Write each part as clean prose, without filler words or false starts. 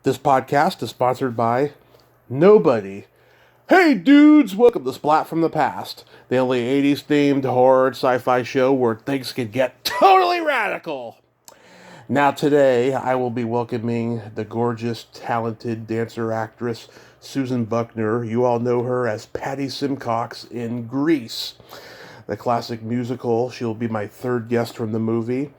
This podcast is sponsored by nobody. Hey dudes, welcome to Splat from the Past, the only 80s themed horror sci-fi show where things can get totally radical. Now today, I will be welcoming the gorgeous, talented dancer-actress Susan Buckner. You all know her as Patty Simcox in Grease, the classic musical. She'll be my third guest from the movie.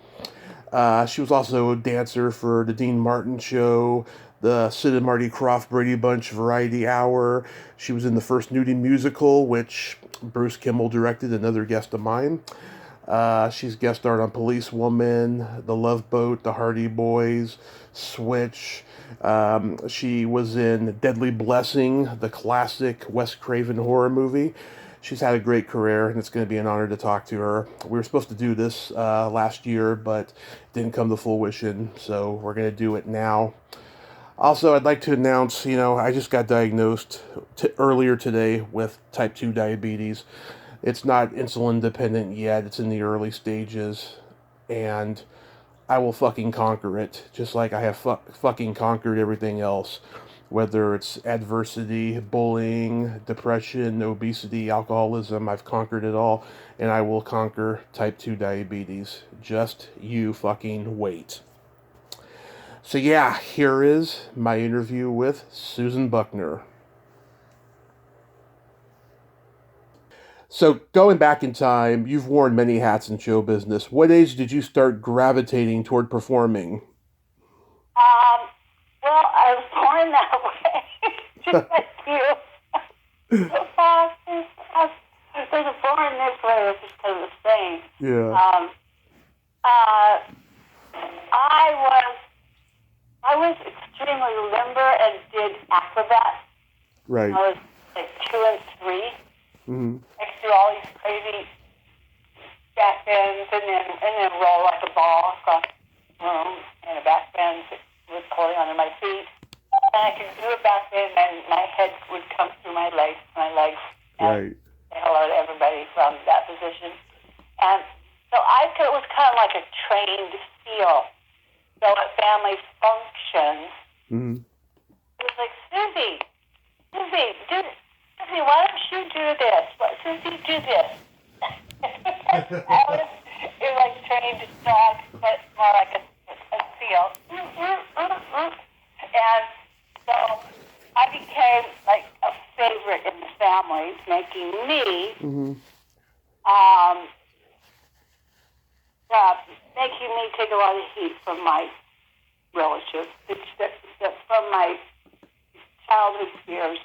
She was also a dancer for the Dean Martin Show, the Sid and Marty Krofft Brady Bunch Variety Hour. She was in the first nudie musical, which Bruce Kimmel directed, another guest of mine. She's guest starred on Police Woman, The Love Boat, The Hardy Boys, Switch. She was in Deadly Blessing, the classic Wes Craven horror movie. She's had a great career, and it's going to be an honor to talk to her. We were supposed to do this last year, but didn't come to fruition, so we're going to do it now. Also, I'd like to announce, I just got diagnosed earlier today with type 2 diabetes. It's not insulin dependent yet, it's in the early stages, and I will fucking conquer it, just like I have fucking conquered everything else. Whether it's adversity, bullying, depression, obesity, alcoholism, I've conquered it all, and I will conquer type 2 diabetes. Just you fucking wait. So yeah, here is my interview with Susan Buckner. So going back in time, you've worn many hats in show business. What age did you start gravitating toward performing? Well, I was born that way, just like you. I was born this way, it was just kind of the same. Yeah. I was extremely limber and did acrobat. Right. I was like 2 and 3. Mm-hmm. I could do all these crazy back bends and then roll like a ball across the room and a back bend with holding onto my feet. And I could do a back bend and my head would come through my legs, and Right. say hello to everybody from that position. And so it was kind of like a trained feel. So at family functions, Mm-hmm. it was like, Susie, why don't you do this? Susie, do this. It was like trained to talk, but more like a feel. And so I became like a favorite in the family, making me, making me take a lot of heat from my relatives, from my childhood fears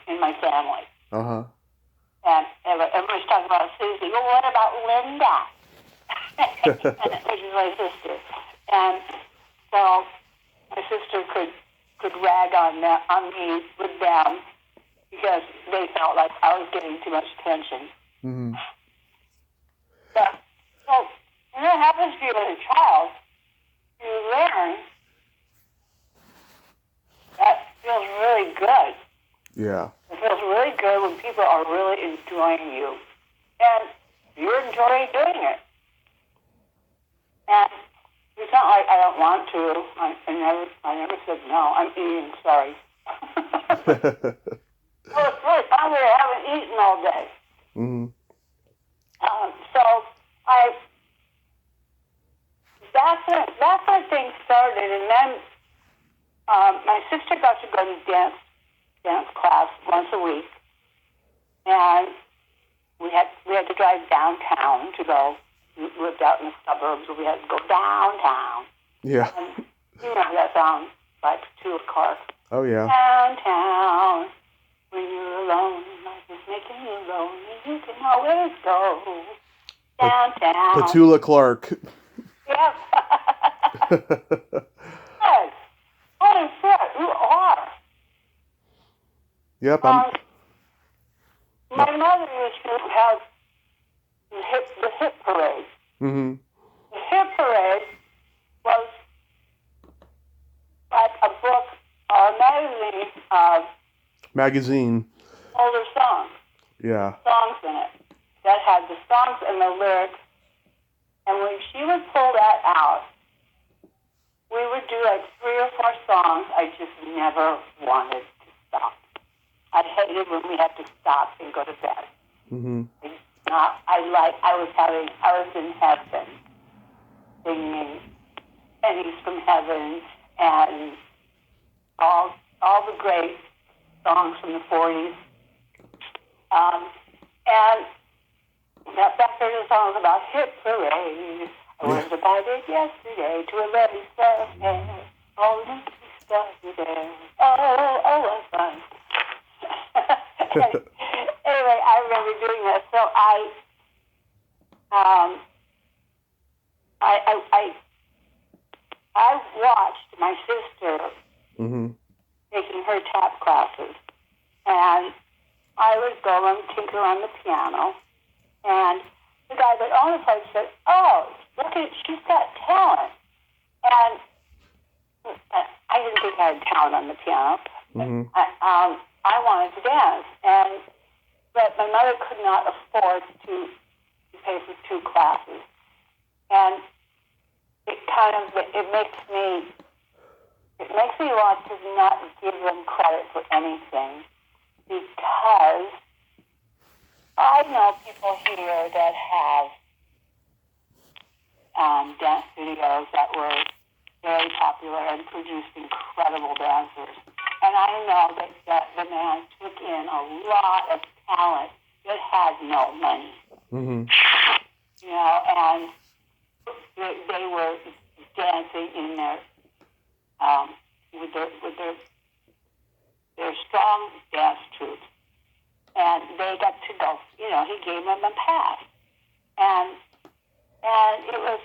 in my family. Uh-huh. And everybody's talking about Susie. Well, what about Linda? Which is my sister. And so my sister could rag on me with them because they felt like I was getting too much attention. Mm-hmm. So when that happens to you as a child, you learn that feels really good. Yeah. It feels really good when people are really enjoying you. And you're enjoying doing it. And it's not like I don't want to. I never said no. I'm eating, sorry. Well, it's really hungry. I haven't eaten all day. Mm-hmm. So that's when things started. And then my sister got to go to dance class once a week, and we had to drive downtown to go. We lived out in the suburbs, so we had to go downtown. Yeah. And you know that song, like to a car. Oh, yeah. Downtown, when you're alone, life is making you lonely. You can always go downtown. Petula Clark. Yep. Yes. Holy shit, you are. Yep. My mother used to have the hip parade. Mm-hmm. The hip parade was like a book or a Magazine. older songs. Yeah. Songs in it that had the songs and the lyrics. And when she would pull that out, we would do like 3 or 4 songs. I just never wanted to stop. I hated when we had to stop and go to bed. Mm-hmm. I was in heaven singing Pennies from Heaven and all the great songs from the 40s. And that Becker song was about hip parade. I was about it yesterday to a lady fair. All the stuff there. Oh, what fun. Anyway, I remember doing that. So I watched my sister taking her tap classes, and I would go and tinker on the piano, and the guy that owned the place said, "Oh, look at, she's got talent." And I didn't think I had talent on the piano. I wanted to dance, but my mother could not afford to pay for 2 classes, and it makes me want to not give them credit for anything, because I know people here that have dance studios that were very popular and produced incredible dancers. And I know that the man took in a lot of talent that had no money. You know, and they were dancing in their with their strong dance troops, and they got to go. You know, he gave them a pass, and it was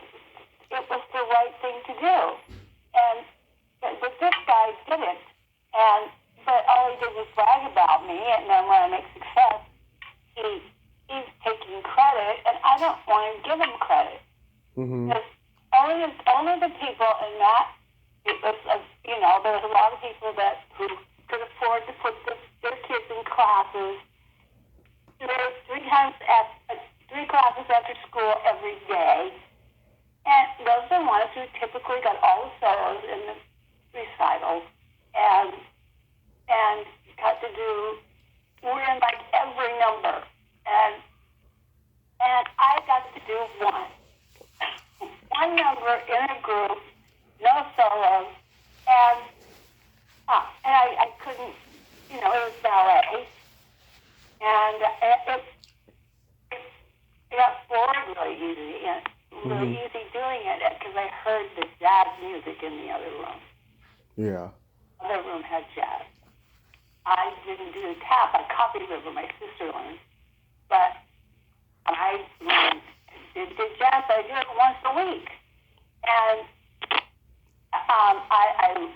the right thing to do. But this guy didn't, but all he did was brag about me, and then when I make success, he's taking credit, and I don't want to give him credit. Because only the people in that, it was, you know, there was a lot of people who could afford to put their kids in classes. There were 3 classes after school every day. And those are the ones who typically got all the solos in the recitals. And got to we're in like every number. And I got to do one number in a group, no solos, and I couldn't, you know, it was ballet, and it got bored really easy, and really easy doing it, because I heard the jazz music in the other room. Yeah. The other room had jazz. I didn't do the tap. I copied it from my sister learned, but I did jazz. I do it once a week, and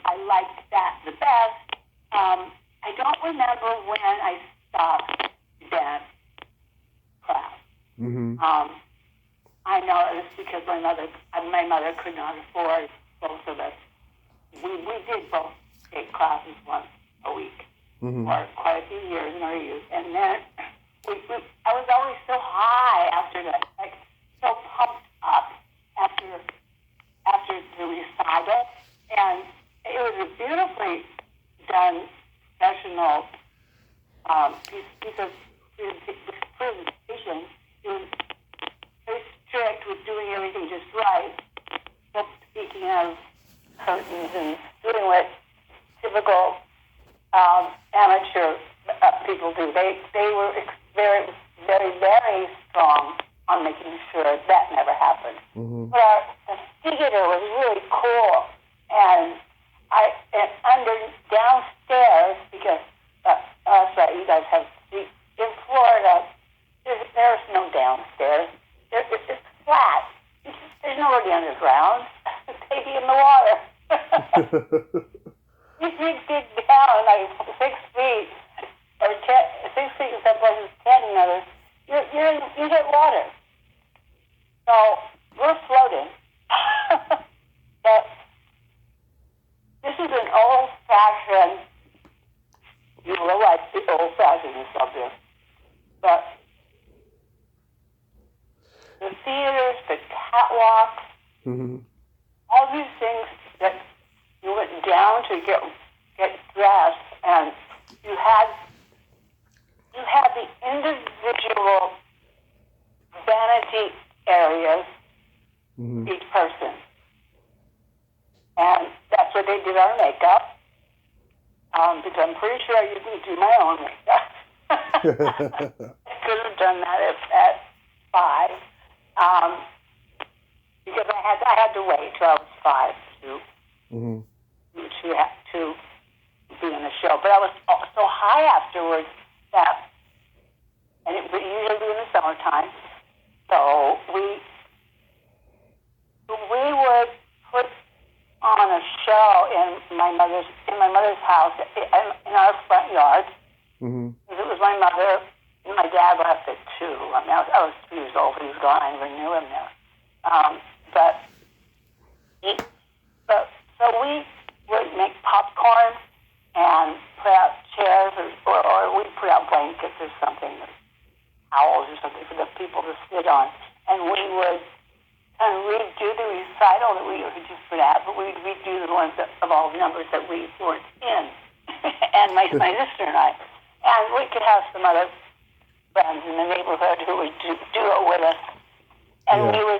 I liked that the best. I don't remember when I stopped dance class. I know it was because my mother could not afford both of us. We did both take classes once a week for quite a few years in our youth, and then I was always so high after that, like so pumped up after the recital, and it was a beautifully done professional piece of presentation. It was very strict with doing everything just right. But speaking of curtains and doing what typical amateur people do, they were very, very, very strong on making sure that never happened. But the theater was really cool, and downstairs, because that's right, you guys have in Florida. There's no downstairs. It's flat. There's nobody underground. They'd be in the water. You dig down like 6 feet, or 6 feet in some places, 10 in others. You hit water. So we're floating. But this is an old-fashioned. You realize the old-fashioned subject, but the theaters, the catwalks, all these things that to get dressed, and you had the individual vanity areas, each person. And that's where they did our makeup. Because I'm pretty sure I didn't do my own makeup. I could have done that at 5. Because I had to wait till I was 5 to be in the show. But I was so high afterwards that, and it would usually be in the summertime, so we would put on a show in my mother's house in our front yard. Because it was my mother and my dad left at 2. I mean, I was 2 years old. He was gone. I never knew him there. So we would make popcorn and put out chairs, or we'd put out blankets or something, or towels or something for the people to sit on, and we would kind of redo the recital that we had just put out, but we'd redo the ones of all the numbers that we weren't in, and my sister and I. And we could have some other friends in the neighborhood who would do it with us. And we were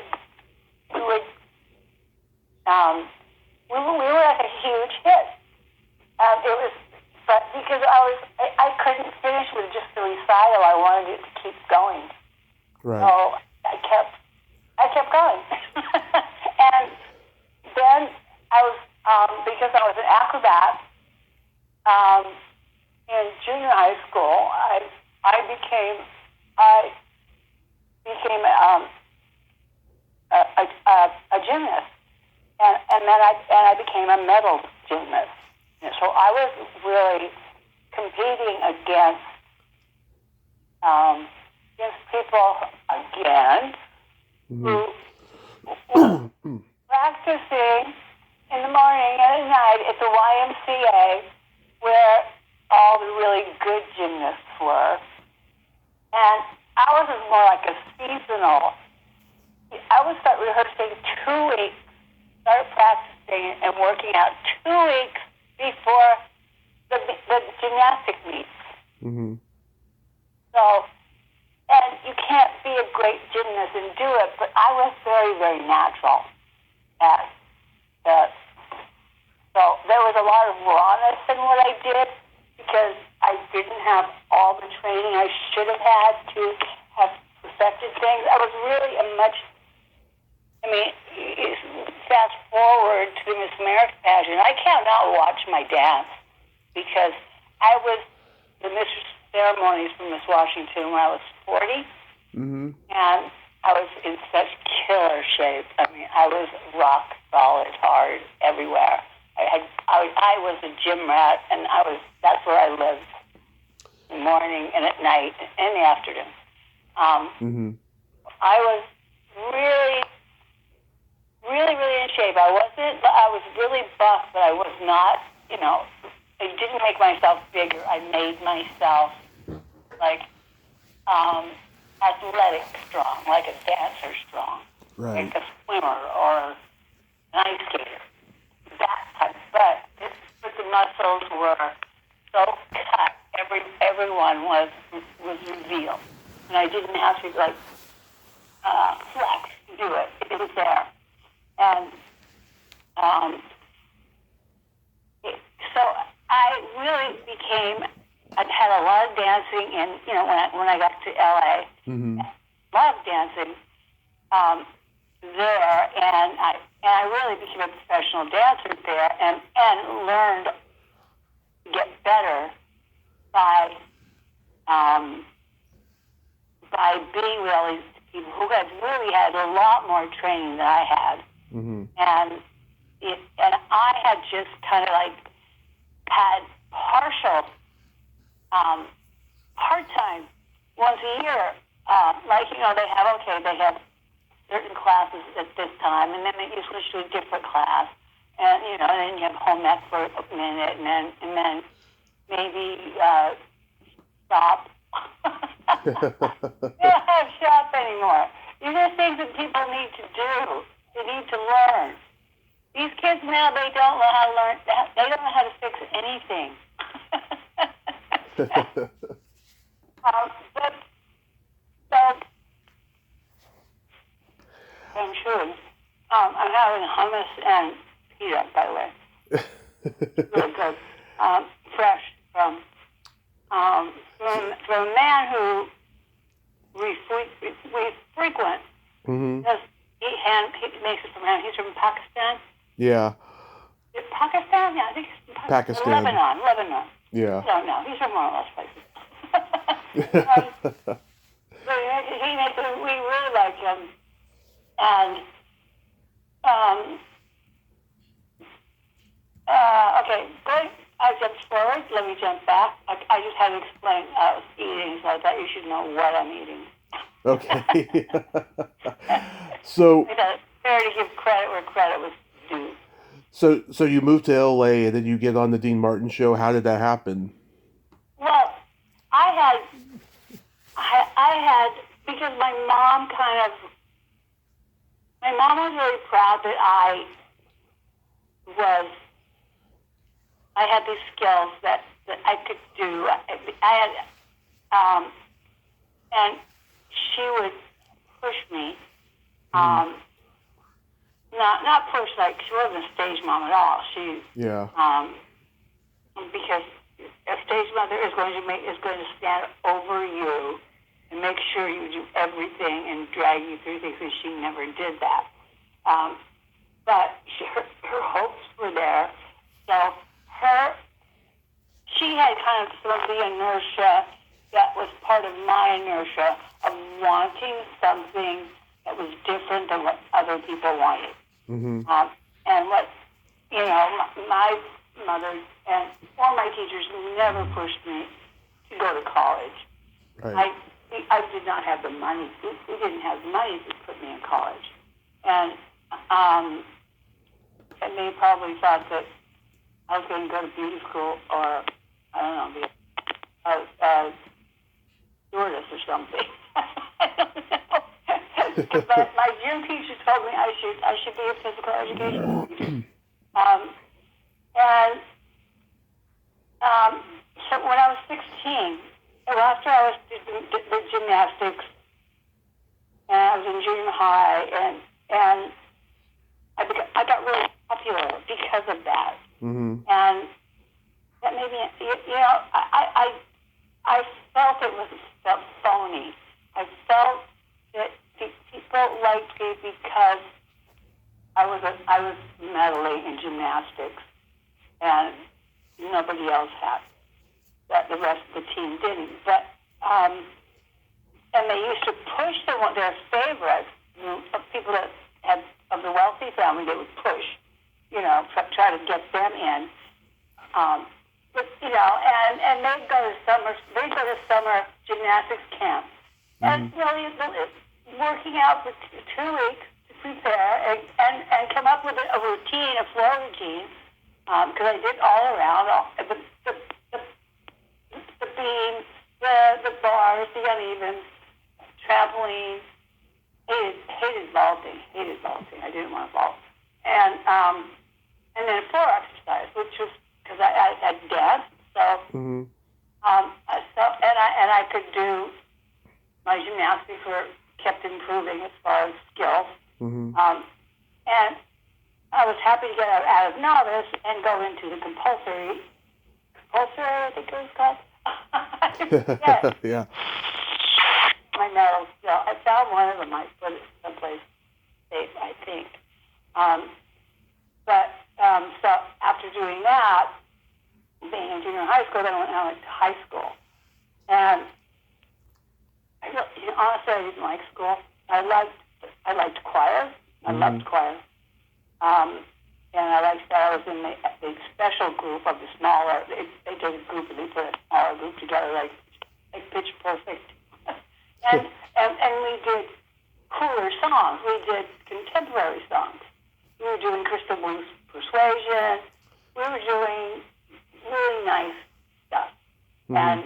like a huge hit. It was, but because I couldn't finish with just the recital, I wanted it to keep going. Right. So I kept going. And then I was, because I was an acrobat, in junior high school, I became a gymnast, and then I became a medal gymnast. And so I was really competing against people again who were practicing in the morning and at night at the YMCA, where all the really good gymnasts were. And ours was more like a seasonal. I would start rehearsing 2 weeks, start practicing and working out 2 weeks before the gymnastic meets. So, and you can't be a great gymnast and do it, but I was very, very natural at that. So there was a lot of rawness in what I did, because I didn't have all the training I should have had to have perfected things. I was really fast forward to the Miss America pageant. I cannot watch my dance, because I was the Miss ceremonies for Miss Washington when I was 40, and I was in such killer shape. I mean, I was rock solid, hard everywhere. I was a gym rat, and that's where I lived in the morning and at night and in the afternoon. I was really, really, really in shape. I was really buff, but I was not, I didn't make myself bigger. I made myself like athletic strong, like a dancer strong, like a swimmer or an ice skater. That type, but the muscles were so cut. Everyone was revealed, and I didn't have to flex to do it. It was there, and so I really became. I had a lot of dancing, and when I got to LA, loved dancing there, and I really became a professional dancer there, and learned to get better by being with all these people who had really had a lot more training than I had, and I had just kind of had partial part-time once a year, they have certain classes at this time, and then you switch to a different class, and then you have home ec for a minute, and then maybe shop. You don't have shop anymore. These are things that people need to do. They need to learn. These kids now, they don't know how to learn. They don't know how to fix anything. But so I'm sure. I'm having hummus and pita, by the way. Really good. Fresh from a man who we frequent. Mm-hmm. He makes it from him. He's from Pakistan. Yeah. Is it Pakistan? Yeah, I think he's from Pakistan. Lebanon. Yeah. I don't know. He's from one of those places. So he makes it. We really like him. And okay, I jumped forward. Let me jump back. I just had to explain. I was eating, so I thought you should know what I'm eating. Okay. So. I thought it's fair to give credit where credit was due. So you moved to LA and then you get on the Dean Martin show. How did that happen? Well, I had because my mom was really proud that I had these skills that I could do. I had, and she would push me. Not push, like she wasn't a stage mom at all. She because a stage mother is going to stand over you and make sure you do everything and drag you through things, and she never did that. But her hopes were there. So she had kind of some of the inertia that was part of my inertia of wanting something that was different than what other people wanted. Mm-hmm. And what, my mother and all my teachers never pushed me to go to college. Right. I did not have the money. We didn't have the money to put me in college. And they probably thought that I was going to go to beauty school or, I don't know, be a stewardess or something. I don't know. But my gym teacher told me I should be a physical education teacher. So when I was 16, after I was doing the gymnastics, and I was in junior high, and I got really popular because of that. Mm-hmm. And that made me, I felt it was phony. I felt that people liked me because I was medaling in gymnastics, and nobody else had. That the rest of the team didn't. But and they used to push their favorites, people that had of the wealthy family. They would push, try to get them in. But and they'd go to summer gymnastics camp, and working out for 2 weeks to prepare and come up with a routine, a floor routine, because I did all around, the beams, the bars, the unevens, trampoline. Hated vaulting. I didn't want to vault. And then floor exercise, which was because I had danced, so Mm-hmm. and I could do my gymnastics kept improving as far as skills. Mm-hmm. And I was happy to get out of novice and go into the compulsory, I think it was called. Yes. Yeah. My medals still. I found one of them. I put it someplace safe, I think. So after doing that, being in junior high school, then I went to high school. And honestly, I didn't like school. I liked choir. I loved choir. And I liked that I was in the special group of the smaller. They did a group and they put a smaller group together, like Pitch Perfect. and we did cooler songs. We did contemporary songs. We were doing Crystal Blues Persuasion. We were doing really nice stuff. Mm-hmm. And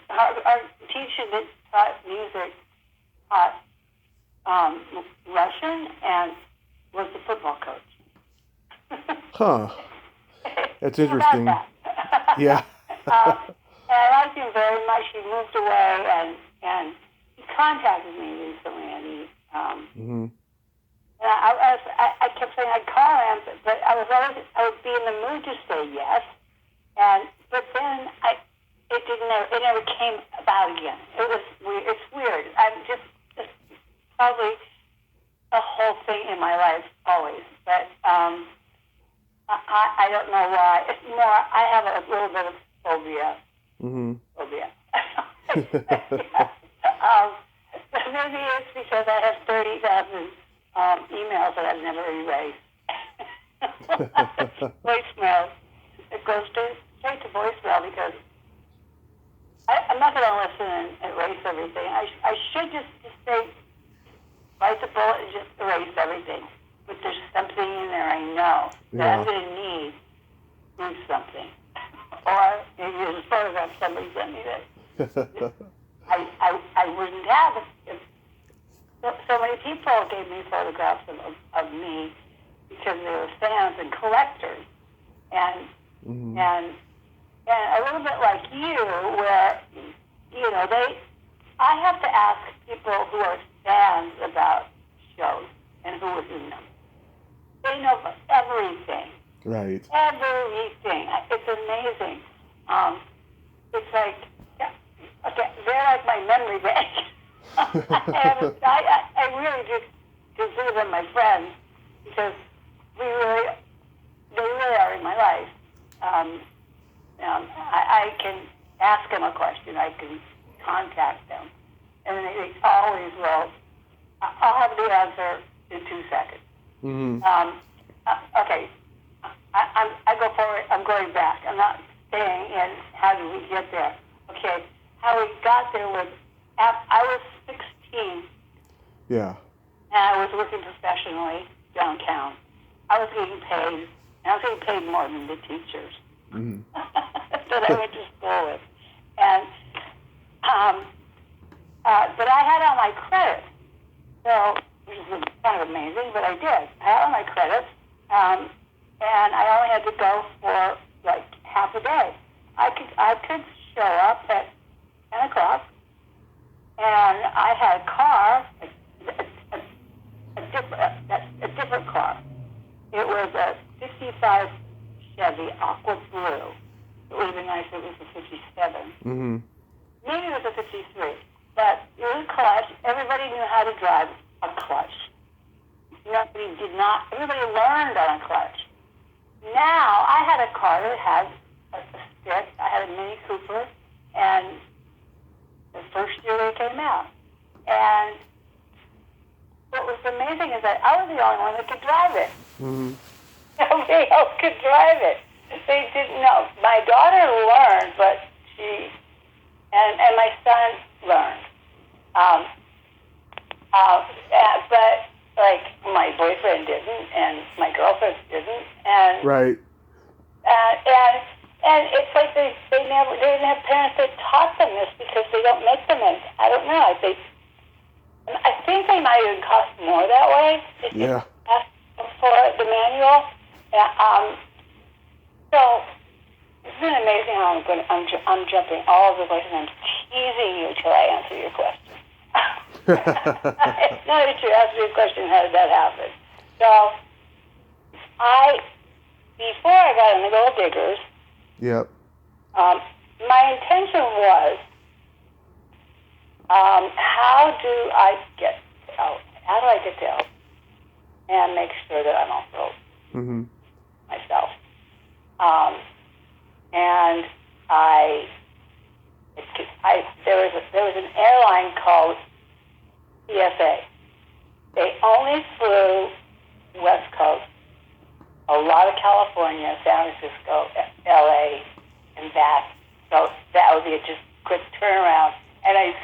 our teacher that taught music taught Russian Huh. That's How about interesting. that? Yeah. And I liked him very much. He moved away, and he contacted me recently, and Mm-hmm. and I kept saying I'd call him, but I would be in the mood to say yes, but then it never came about again. It was weird. It's weird. It's probably a whole thing in my life always, but I don't know why. It's more, I have a little bit of phobia. Mm-hmm. Phobia. Maybe it's because I have 30,000 emails that I've never erased. Voicemail. It goes straight to voicemail because I'm not going to listen and erase everything. I should just say, bite the bullet and just erase everything. But there's something in there I know that I'm going to need to do something. Or maybe there's a photograph somebody sent me that I wouldn't have if so many people gave me photographs of me because they were fans and collectors. And Mm-hmm. and a little bit like you, where, I have to ask people who are fans about shows and who was in them. They know everything. Right. Everything. It's amazing. It's like, okay, they're like my memory bank. I really just consider them my friends because they really are in my life. I can ask them a question. I can contact them. And they always will. I'll have the answer in 2 seconds. Mm-hmm. Okay. I go forward. I'm going back. I'm not staying in how did we get there. Okay. How we got there was, I was 16. Yeah. And I was working professionally downtown. I was getting paid. And I was getting paid more than the teachers. Mm-hmm. That I went to school with. And, but I had all my credits. So, which is kind of amazing, but I did. I had all my credits. And I only had to go for like half a day. I could show up at 10 o'clock, and I had a car, a different car. It was a 55 Chevy Aqua Blue. It would have been nice if it was a 57. Mm-hmm. Maybe it was a 53. But it was a clutch. Everybody knew how to drive a clutch. Everybody learned on a clutch. Now, I had a car that had a stick. I had a Mini Cooper, and the first year they came out. And what was amazing is that I was the only one that could drive it. Mm-hmm. Nobody else could drive it. They didn't know. My daughter learned, but and my son learned. But like my boyfriend didn't, and my girlfriend didn't, and Right. And it's like they didn't have parents that taught them this because they don't make them. And I don't know. I think they might even cost more that way. If you ask for the manual. Yeah. So it's been amazing how I'm jumping all over the place, and I'm teasing you till I answer your question. Now that you asked me a question, how did that happen? So before I got in the Gold Diggers, Yep. my intention was, how do I get out and make sure that I'm also Mm-hmm. myself? And there was an airline called PSA. They only flew West Coast, a lot of California, San Francisco, LA, and back. So that would be just a quick turnaround, and I'd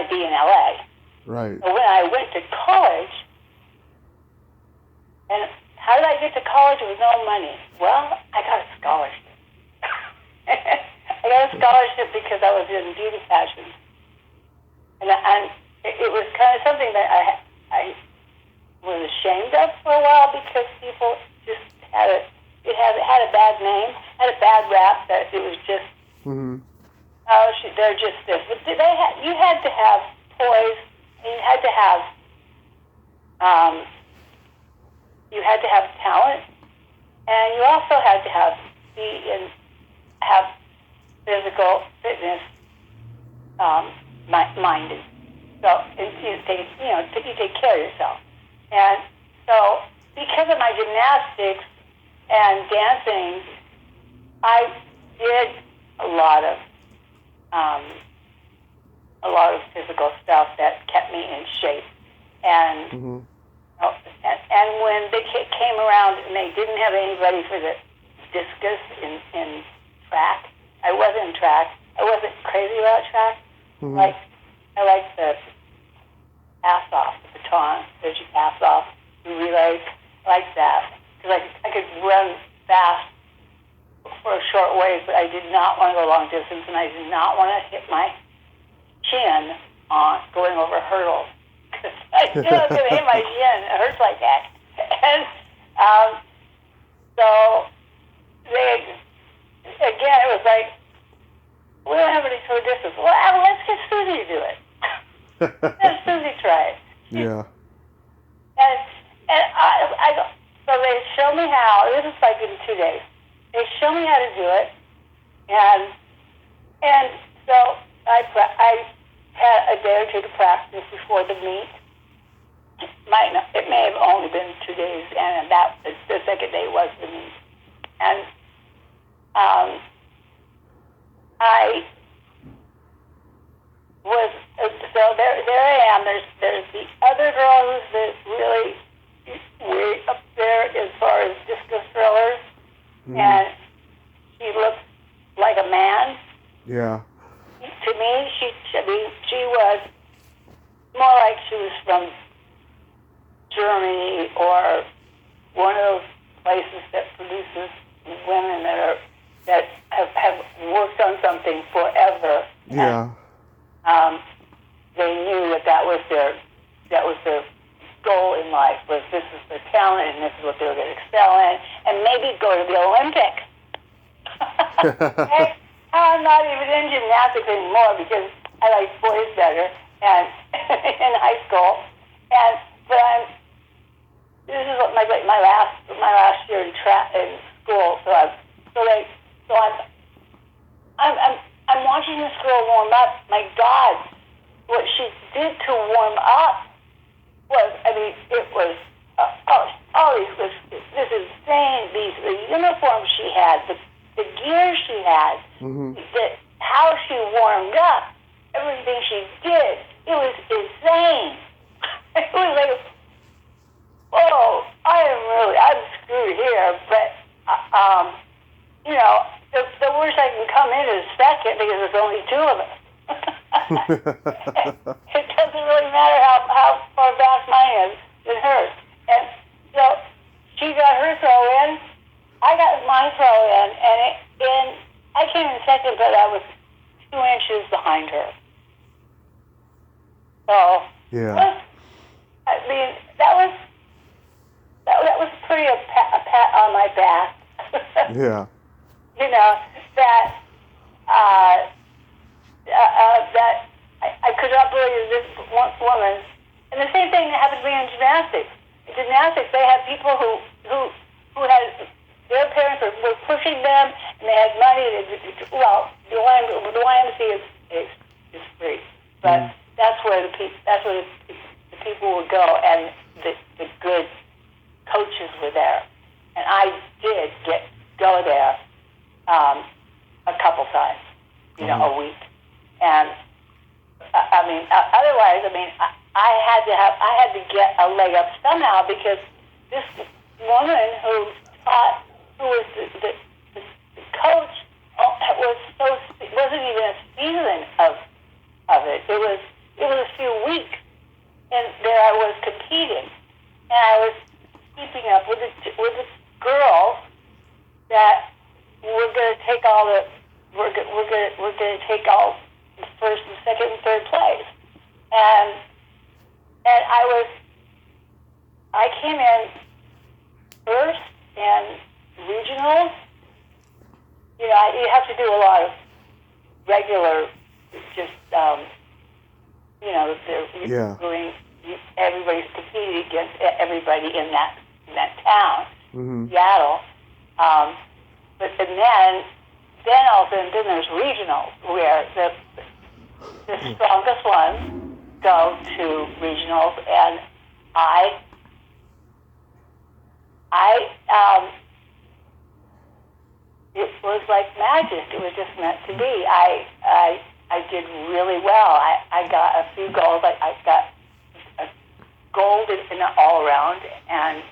be in LA. Right. So when I went to college, and how did I get to college with no money? Well, I got a scholarship. I got a scholarship because I was in beauty fashion. And it was kind of something that I was ashamed of for a while because people bad rap that it was just, Mm-hmm. oh, they're just this. But you had to have poise, and you had to have talent, and you also had to have physical fitness minded. So you take care of yourself. And so because of my gymnastics and dancing, I did a lot of physical stuff that kept me in shape. And Mm-hmm. and when they came around and they didn't have anybody for the discus in track, I wasn't in track. I wasn't crazy about track. Mm-hmm. I liked the pass off, the baton, that you pass off, the relays. I liked that because I could run fast for a short ways, but I did not want to go long distance, and I did not want to hit my chin on going over hurdles. Because I knew I was going to hit my chin. It hurts like that. And so again, it was like, we don't have any short distance. Well, let's get Susie to do it. Let Susie try it. Yeah. And so they show me how. This is like in 2 days. They show me how to do it, and so I had a day or two to practice before the meet. It may have only been 2 days, and the second day was the meet. And I was so there I am. There's the other girl who's the really way up there as far as discus throwers, and she looks like a man. Yeah. To me, she was more like she was from Germany or one of those places that produces women that have worked on something forever. Yeah. And, they knew that was their goal in life, was this is their talent and this is what they were going to excel in, and maybe go to the Olympics. Okay? I'm not even in gymnastics anymore because I like boys better, and in high school. But this is what my last year in school. I'm watching this girl warm up. My God, what she did to warm up was, it was this insane. The uniforms she had, the gear she had, how she warmed up, everything she did, it was insane. It was like, oh, I'm screwed here, but the worst I can come in is second because there's only two of us. It doesn't really matter how far back mine is than hers. And so she got her throw in, I got my throw in, and I came in second, but I was 2 inches behind her. So yeah. That was pretty a pat on my back. Yeah. That I could not believe this woman. And the same thing happened to me in gymnastics. In gymnastics, they had people who had their parents were pushing them, and they had money. The YMCA is free, but that's where the people would go, and the good coaches were there. And I did go there a couple times, a week. And otherwise, I had to get a leg up somehow, because this woman who was the coach wasn't even a season of it. It was a few weeks, and there I was competing, and I was keeping up with the girls that were going to take all the first and second and third place, and I came in first in regionals, you have to do a lot of regular, just, Yeah. doing, everybody's competing against everybody in that town, Mm-hmm. Seattle. But then all of a sudden, then there's regionals where the strongest ones go to regionals, and it was like magic. It was just meant to be. I did really well. I got a few goals. I got a gold in all around, and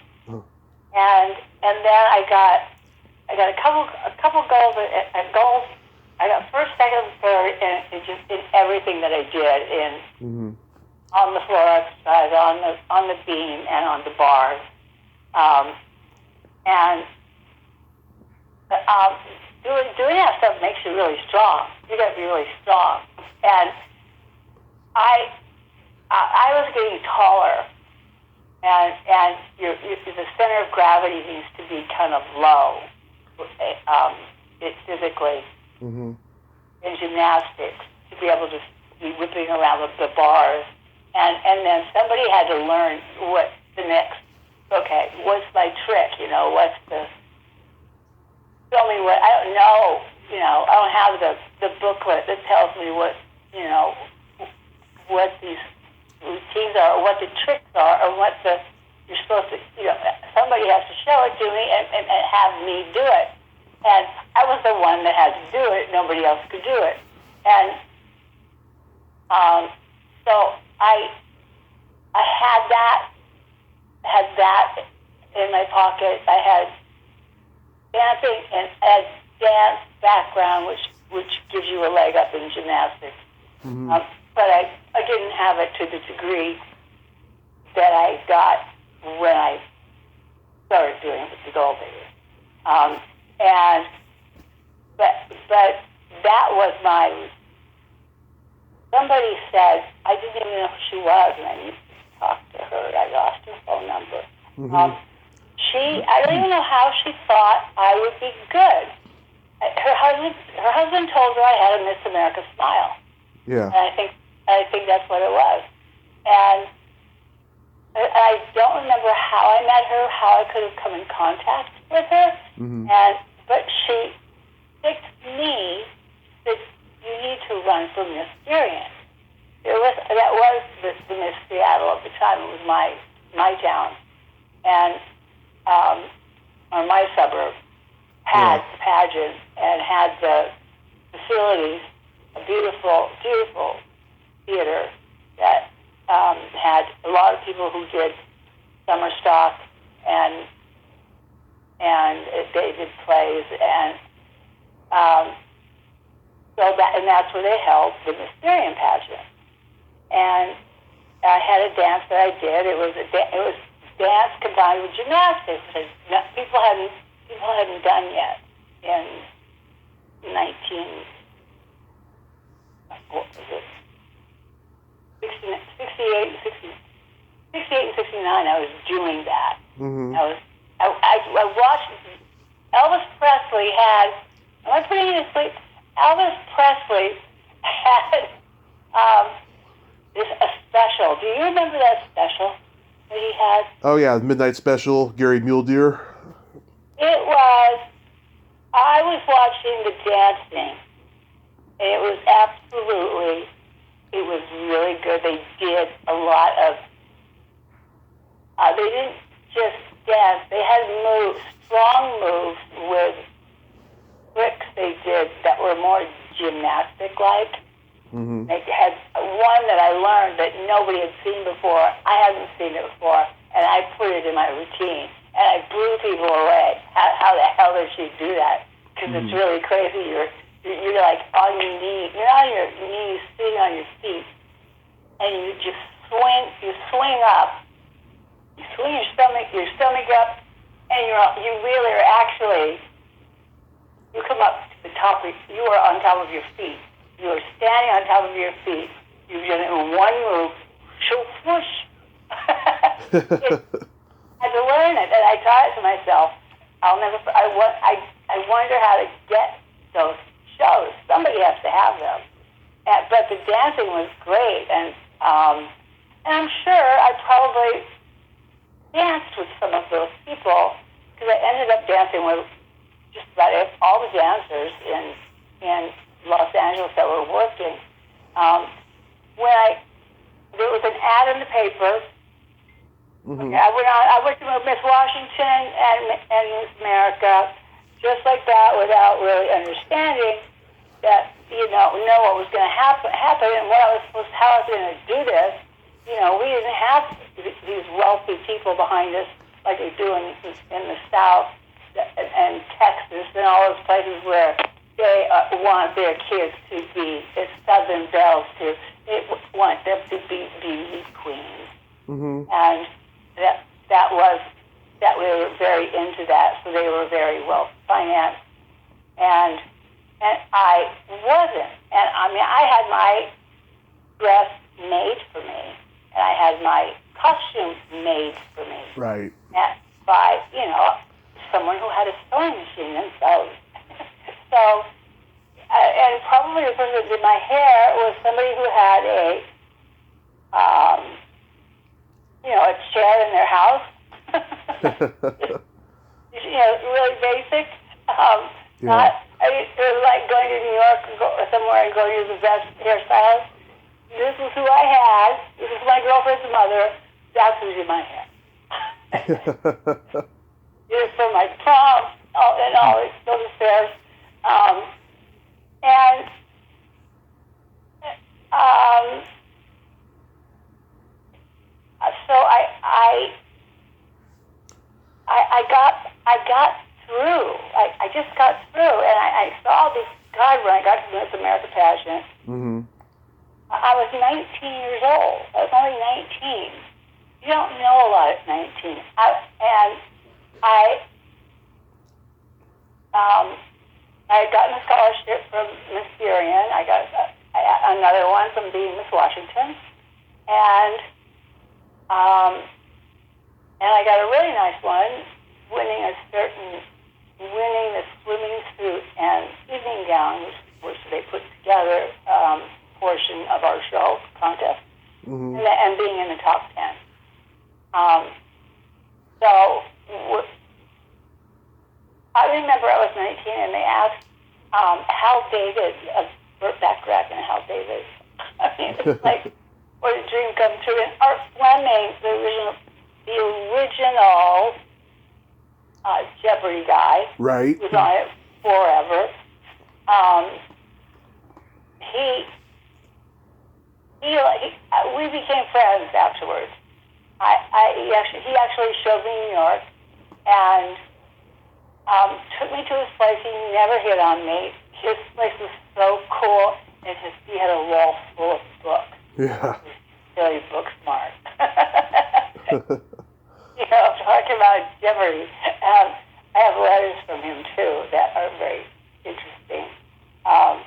then I got a couple goals and goals. I got first, second, third, and just in everything that I did on the floor exercise, on the beam, and on the bars, and doing that stuff makes you really strong. You got to be really strong, and I was getting taller, and the center of gravity needs to be kind of low. It's physically in gymnastics to be able to be whipping around the bars, and then somebody had to learn what the next. Okay, what's my trick? What's the? Tell me what. I don't know. I don't have the booklet that tells me what these routines are, or what the tricks are, or what you're supposed to. Somebody has to show it to me and have me do it. And I was the one that had to do it. Nobody else could do it. And so I had that in my pocket. I had dancing and a dance background, which gives you a leg up in gymnastics. But I didn't have it to the degree that I got when I started doing it with the gold diggers. But that was somebody said, I didn't even know who she was, and I used to talk to her. I lost her phone number. I don't even know how she thought I would be good. Her husband told her I had a Miss America smile. Yeah. And I think that's what it was. And I don't remember how I met her, how I could have come in contact with her. But she picked me, that you need to run for Miss Experience. That was the Miss Seattle at the time. It was my town, and or my suburb had the pageant and had the facilities, a beautiful, beautiful theater that had a lot of people who did summer stock and they did plays, and that's where they held the Mysterium pageant. And I had a dance that I did. It was dance combined with gymnastics, which people hadn't done yet in 68 and 69. I was doing that. I watched. Elvis Presley had. Am I putting you to sleep? Elvis Presley had a special. Do you remember that special that he had? Oh yeah, the Midnight Special, Gary Muledeer. It was. I was watching the dancing, and it was absolutely. It was really good. They did a lot of. They didn't just dance. They had moves, strong moves with tricks they did that were more gymnastic-like. They had one that I learned that nobody had seen before. I hadn't seen it before, and I put it in my routine, and I blew people away. How the hell did she do that? Because it's really crazy. You're like on your knees. You're on your knees, sitting on your feet, and you just swing. You swing up. You swing your stomach up, and you really are actually. You come up to the top. You are on top of your feet. You are standing on top of your feet. You've done it in one move. Whoosh. I had to learn it, and I taught it to myself. I wonder how to get those shows. Somebody has to have them. But the dancing was great, and I'm sure I probably danced with some of those people because I ended up dancing with just about all the dancers in Los Angeles that were working. There was an ad in the paper. Mm-hmm. I went to Miss Washington and Miss America just like that without really understanding that, know what was going to happen and how I was going to do this. We didn't have these wealthy people behind us like they do in the South and Texas and all those places where they want their kids to be Southern belles too. They want them to be beauty queens, and that we were very into that. So they were very well financed, and I wasn't. And I mean, I had my dress made for me, and I had my costume made for me, right? By someone who had a sewing machine themselves. So. And probably the person that did my hair was somebody who had a chair in their house. Really basic. It was like going to New York or somewhere and going to the best hairstylist. This is who I had. This is my girlfriend's mother. That's who did my hair. It was for my prom and all those affairs. And so I got through. I just got through, and I saw this guy when I got to Miss America pageant. Mm-hmm. I was 19 years old. I was only 19. You don't know a lot at 19. I had gotten a scholarship from Miss Burien. I got another one from being Miss Washington, and I got a really nice one, winning the swimming suit and evening gown, which they put together, portion of our show contest, and being in the top 10. I remember I was 19, and they asked Hal David of Burt Bacharach and Hal David. I mean, it's like, what a dream come true. And Art Fleming, the original Jeopardy guy, right, was on it forever. We became friends afterwards. He actually showed me New York, and took me to his place. He never hit on me. His place was so cool, and he had a wall full of books. Yeah. Really book smart. Talking about Jeopardy. I have letters from him too that are very interesting. And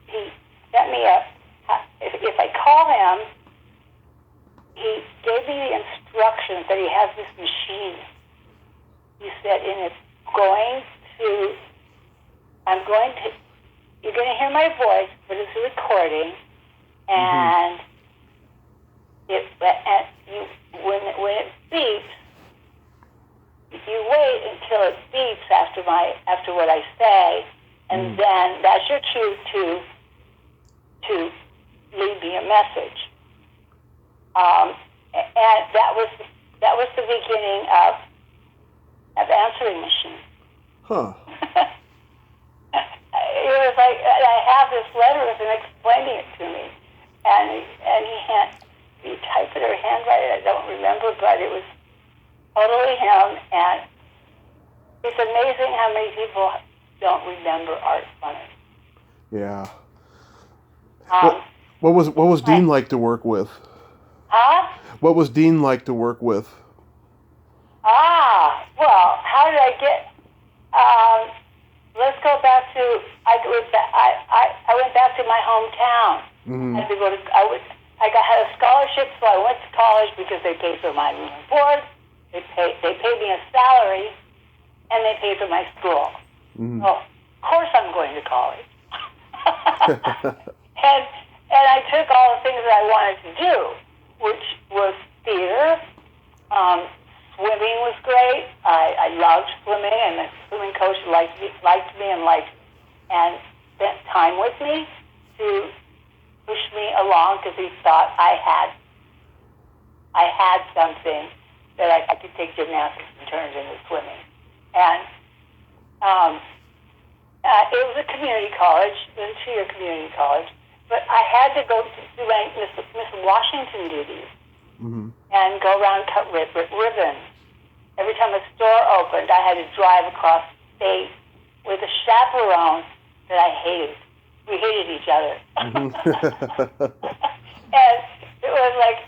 he sent me if I call him. He gave me the instructions that he has this machine. He said, you're going to hear my voice, but it's a recording, and when it beeps, you wait until it beeps after what I say, and then that's your cue to leave me a message. And that was the beginning of answering machine. Huh. It was like, I have this letter with him explaining it to me, and he typed it or handwrite it, I don't remember, but it was totally him, and it's amazing how many people don't remember Art Fleming. Yeah. What was Dean like to work with? Huh? What was Dean like to work with? Well, how did I get? Let's go back to. I went back to my hometown. I had to go to. Had a scholarship, so I went to college because they paid for my room and board. They paid me a salary, and they paid for my school. Mm-hmm. So, of course I'm going to college. and I took all the things that I wanted to do, which was theater. Swimming was great. I loved swimming, and the swimming coach liked me and spent time with me to push me along because he thought I had something that I could take gymnastics and turn it into swimming. And it was a community college, it was a 2-year community college, but I had to go do my Miss Washington duties. Mm-hmm. And go around and cut ribbons. Every time a store opened, I had to drive across state with a chaperone that I hated. We hated each other. Mm-hmm. And it was like,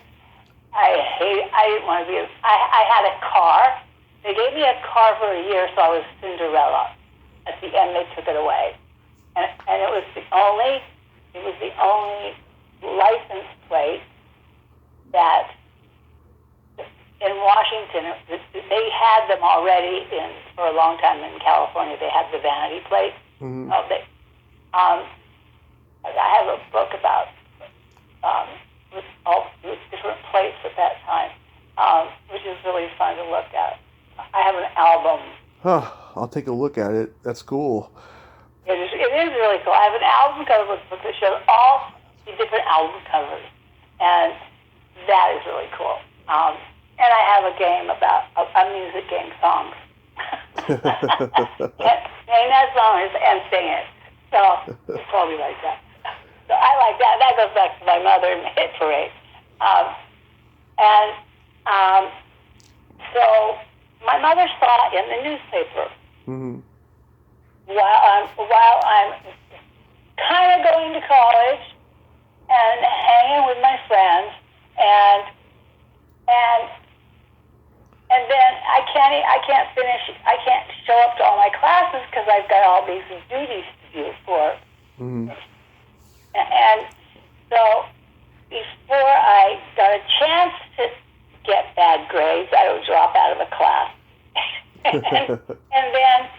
I didn't want to be, I had a car. They gave me a car for a year, so I was Cinderella. At the end, they took it away. And it was the only license plate that in Washington, they had them already for a long time in California. They had the vanity plate. Mm-hmm. I have a book about with different plates at that time, which is really fun to look at. I have an album. Huh, I'll take a look at it. That's cool. It is really cool. I have an album cover book that shows all the different album covers, and that is really cool. And I have a game about a music game, songs. Name that song and sing it. So it's probably like that. So I like that. That goes back to my mother and hit parade. So my mother saw in the newspaper Mm-hmm. while I'm kind of going to college and hanging with my friends and then I can't show up to all my classes because I've got all these duties to do for. Mm-hmm. And so before I got a chance to get bad grades, I would drop out of a class. and then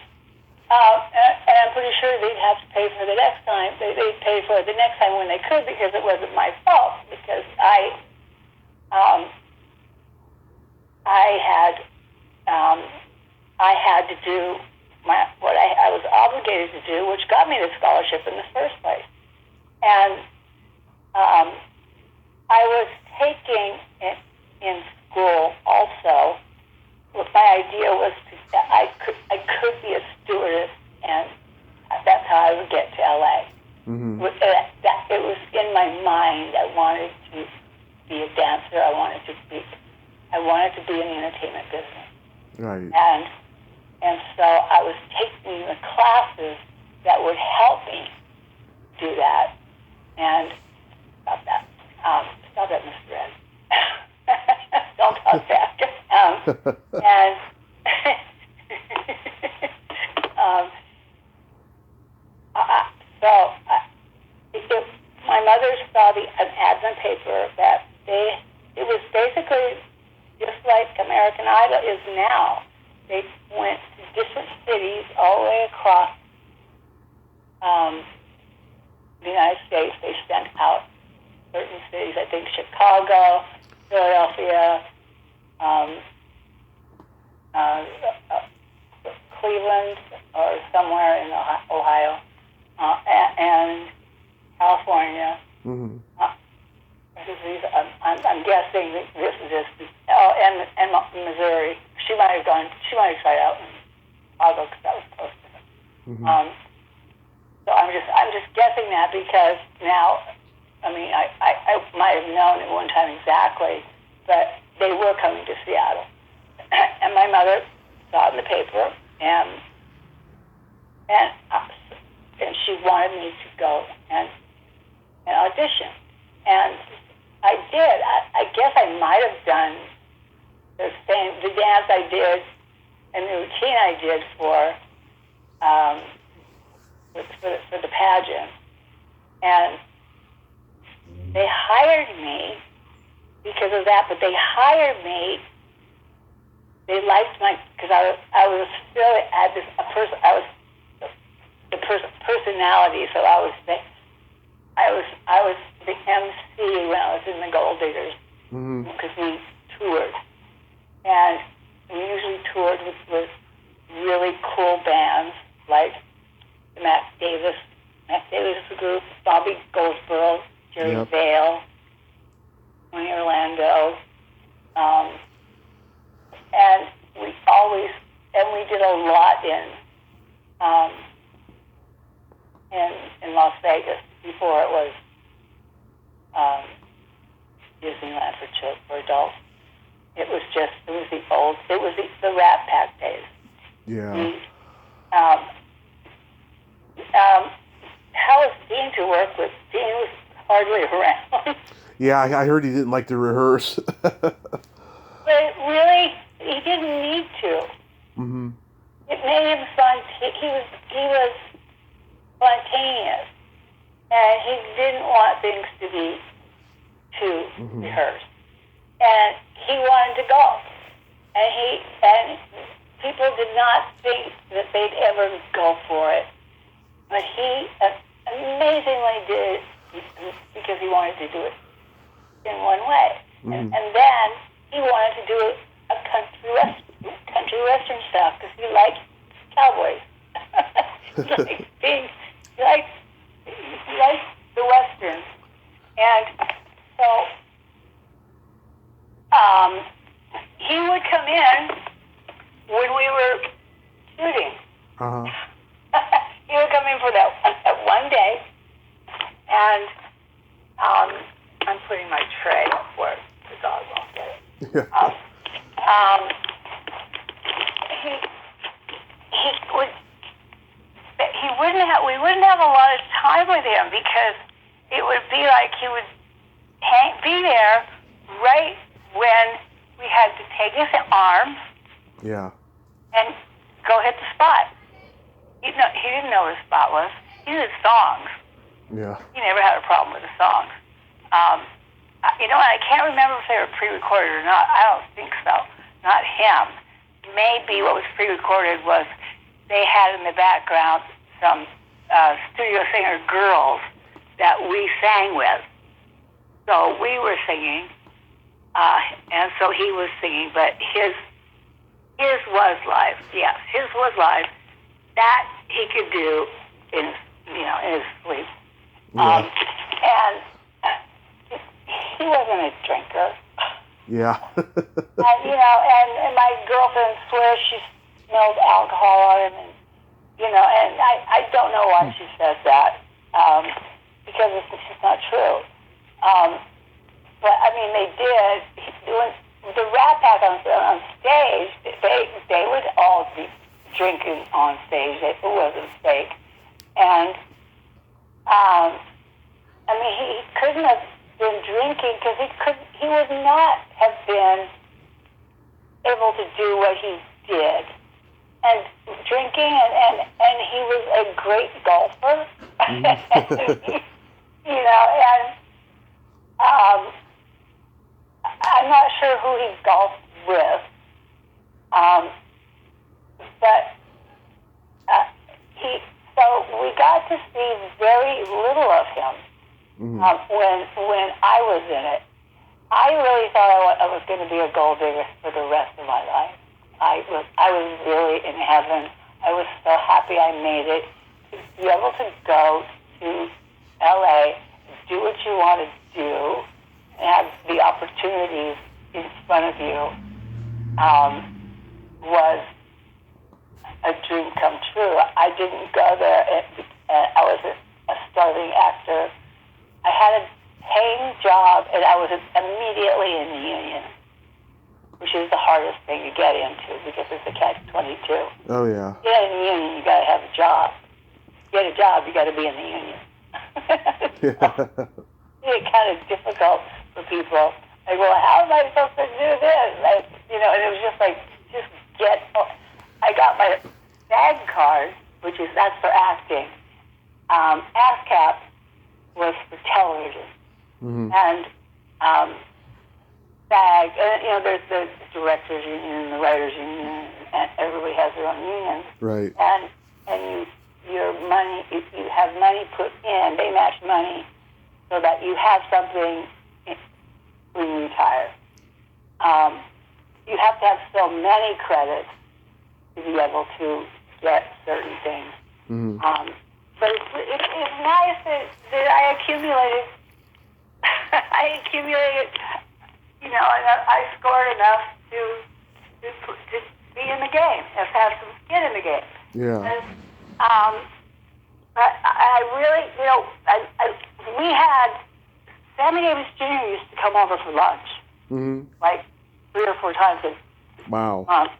and I'm pretty sure they'd have to pay for the next time. They'd pay for it the next time when they could because it wasn't my fault because I had to do what I was obligated to do, which got me the scholarship in the first place. And I was taking it in school also. My idea was that I could be a stewardess, and that's how I would get to LA. Mm-hmm. It was in my mind. I wanted to be a dancer. I wanted to be in the entertainment business. Right. And so I was taking the classes that would help me do that. And stop that. Stop that, Mr. Ed. Don't talk back. My mother saw an ad in the paper that it was basically just like American Idol is now. They went to different cities all the way across the United States. They sent out certain cities, I think Chicago, Philadelphia, Cleveland, or somewhere in Ohio, and California. Mm-hmm. I'm guessing that this is just, and Missouri. She might have tried out in Chicago because that was close to her. Mm-hmm. So I'm just guessing that because now, I mean, I might have known at one time exactly, but they were coming to Seattle. And my mother saw it in the paper, and she wanted me to go and audition. And I did. I guess I might have done the dance I did and the routine I did for the pageant. And they hired me because of that, but they hired me they liked because I was really at this a person. I was the personality, so I was the MC when I was in the Gold Diggers because we toured, and we usually toured with really cool bands like the Matt Davis group, Bobby Goldsboro, Jerry Vale, Tony Orlando, and we did a lot in Las Vegas before it was Disneyland for adults. It was the Rat Pack days. Yeah. How was Dean to work with? Dean was hardly around. Yeah, I heard he didn't like to rehearse. But really, he didn't need to. Mm-hmm. It made him fun. He was spontaneous, and he didn't want things to be too rehearsed. And he wanted to go, and people did not think that they'd ever go for it, but he amazingly did because he wanted to do it in one way, and then he wanted to do a country western stuff because he liked cowboys. he liked the westerns, and so he would come in when we were shooting. He would come in for that one day, and I'm putting my tray up where the dog won't get it. Yeah. We wouldn't have a lot of time with him because it would be like he would be there right when we had to take his arm and go hit the spot. He didn't know what a spot was. He did songs. Yeah. He never had a problem with the songs. And I can't remember if they were pre-recorded or not. I don't think so. Not him. Maybe what was pre-recorded was they had in the background some studio singer girls that we sang with. So we were singing, and so he was singing, but his was live. Yes, his was live. That he could do in his sleep. Yeah. And he wasn't a drinker. Yeah. and my girlfriend swears she smelled alcohol on him, and I don't know why she says that, because it's just not true. But I mean, they did. The Rat Pack on stage, they would all be drinking on stage. It wasn't fake, and he couldn't have been drinking because he would not have been able to do what he did. And drinking, and he was a great golfer. And I'm not sure who he golfed with, but so we got to see very little of him when I was in it. I really thought I was going to be a gold digger for the rest of my life. I was really in heaven. I was so happy I made it. To be able to go to LA, do what you want to do, and have the opportunities in front of you was a dream come true. I didn't go there. I was a starving actor. I had a paying job, and I was immediately in the union, which is the hardest thing to get into because it's a catch-22. Oh, yeah. To get in the union, you got to have a job. To get a job, you got to be in the union. It's kind of difficult for people. Like, well, how am I supposed to do this? And it was just like, just get. I got my SAG card, that's for acting. ASCAP was for television, and SAG, and there's the directors union and the writers union, and everybody has their own unions. Right. And your money, if you have money put in, they match money so that you have something when you retire. You have to have so many credits to be able to get certain things. Mm-hmm. But it's nice that I accumulated. And I scored enough to be in the game, to have some skin in the game. Yeah. And, I really, we had, Sammy Davis Jr. used to come over for lunch, like 3 or 4 times a Wow. month.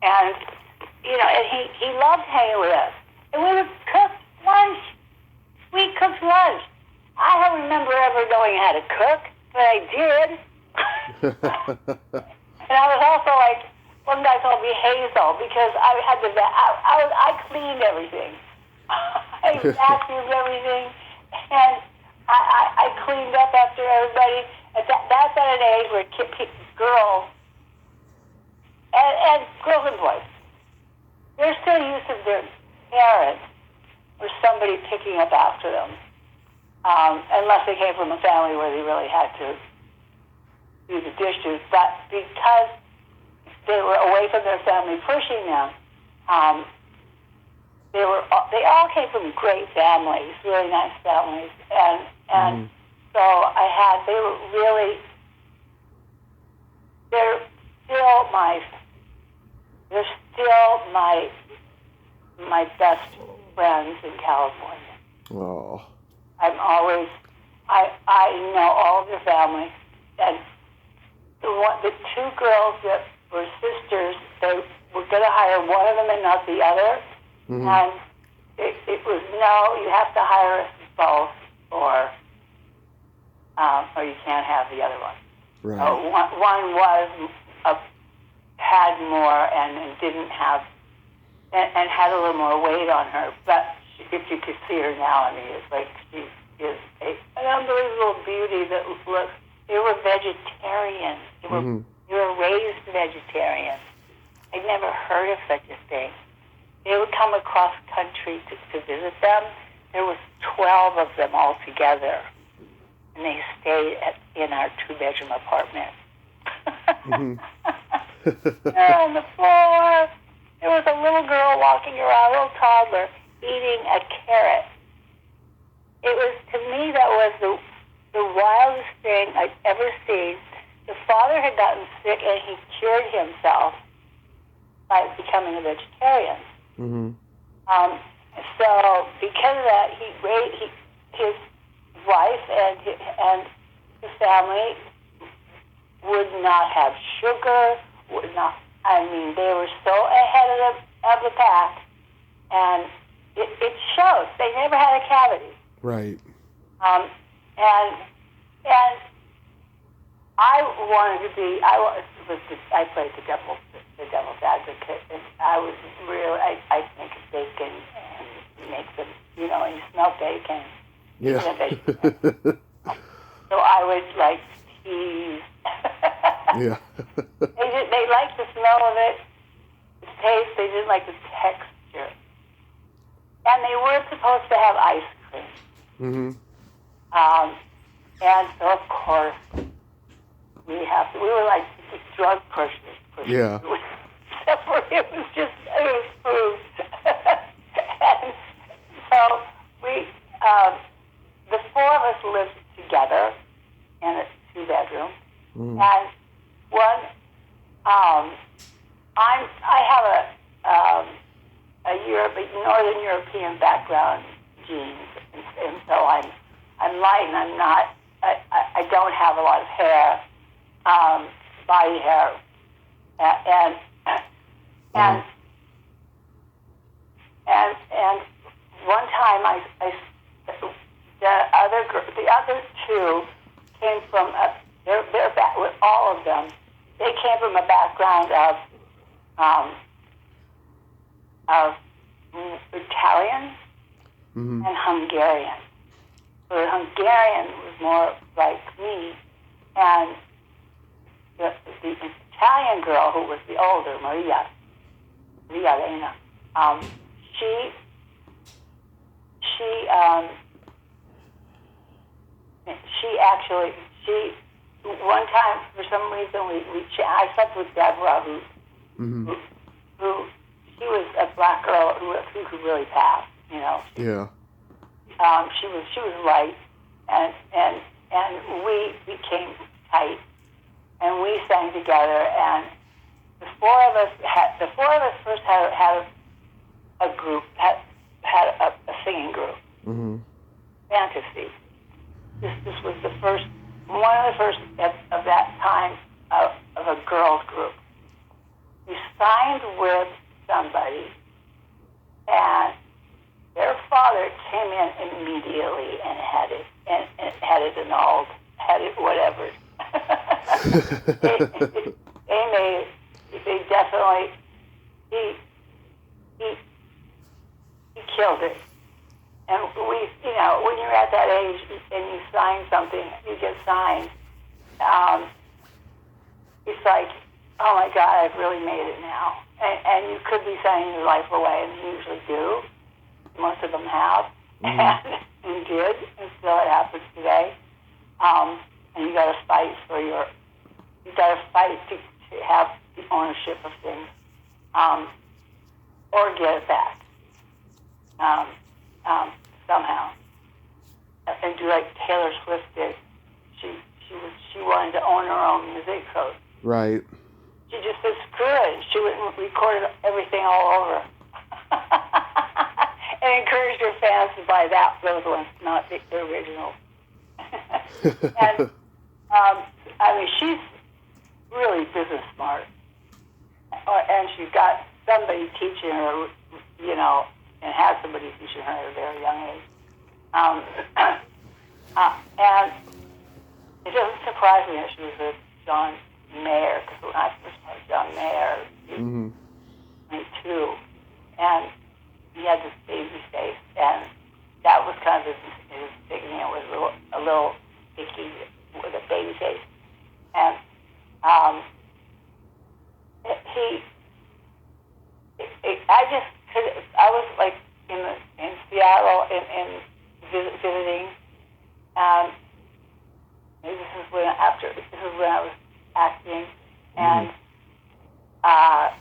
And, and he loved hanging with us. And we would cook lunch. We cooked lunch. I don't remember ever knowing how to cook, but I did. And I was also like, one guy called me Hazel because I had I cleaned everything. I vacuumed everything, and I cleaned up after everybody. That's at an age where girls and girls and boys, they're still used to their parents or somebody picking up after them, unless they came from a family where they really had to do the dishes. But because they were away from their family pushing them, they all came from great families, really nice families, and so they were really, they're still my best friends in California. Oh. I know all of their families, and the 2 girls that were sisters, they were going to hire one of them and not the other. And it was, no, you have to hire us both, or you can't have the other one. Right. So one had more and didn't have, and had a little more weight on her. But if you could see her now, I mean, it's like she is an unbelievable beauty that looks. They were vegetarians. They were raised vegetarians. I'd never heard of such a thing. They would come across country to visit them. There was 12 of them all together, and they stayed in our 2-bedroom apartment. And on the floor, there was a little girl walking around, a little toddler, eating a carrot. It was, to me, that was the wildest thing I'd ever seen. The father had gotten sick, and he cured himself by becoming a vegetarian. So because of that, his wife and his family would not have sugar. They were so ahead of the pack, and it shows. They never had a cavity. Right. And I wanted to be. I played the devil's advocate, and I was really. I make bacon and make them, and you smell bacon. Yeah. So I would like tease. Yeah. They liked the smell of it, the taste. They didn't like the texture, and they weren't supposed to have ice cream. And so, of course, we were like drug pushers. Yeah. Except for it was food. And so the 4 of us lived together in a 2-bedroom. And one, I have a Northern European background genes, and so I'm light, and I'm not. I don't have a lot of hair, body hair, and one time the other 2 came from all of them. They came from a background of Italian and Hungarian. So the Hungarian was more like me, and the Italian girl who was the older, Maria Elena, she one time for some reason I slept with Deborah Mm-hmm. who she was a black girl who could really pass, you know. Yeah. She was light, and we became tight, and we sang together, and the four of us first had a group, had a singing group. Mm-hmm. Fantasy. This was one of the first of that time of a girls group. We signed with somebody, and their father came in immediately and had it annulled, had it whatever. they definitely he killed it. And we, you know, when you're at that age and you sign something, you get signed. It's like, oh my God, I've really made it now. And you could be signing your life away, and you usually do. Most of them have, and did, and still it happens today. And you got to fight to have the ownership of things, or get it back. Somehow, and do like Taylor Swift did. She wanted to own her own music, so Right. she just said screw it. She went and recorded everything all over, and encouraged her fans to buy those ones, not the original. And I mean, she's really business smart, and she's got somebody teaching her, you know. And had somebody teaching her at a very young age. And it doesn't surprise me that she was with John Mayer, because when I first met John Mayer, he was 22, and he had this baby face, and that was kind of his insignia, was a little sticky with a baby face. And I was like in Seattle in visiting, and maybe this is when I was acting, and I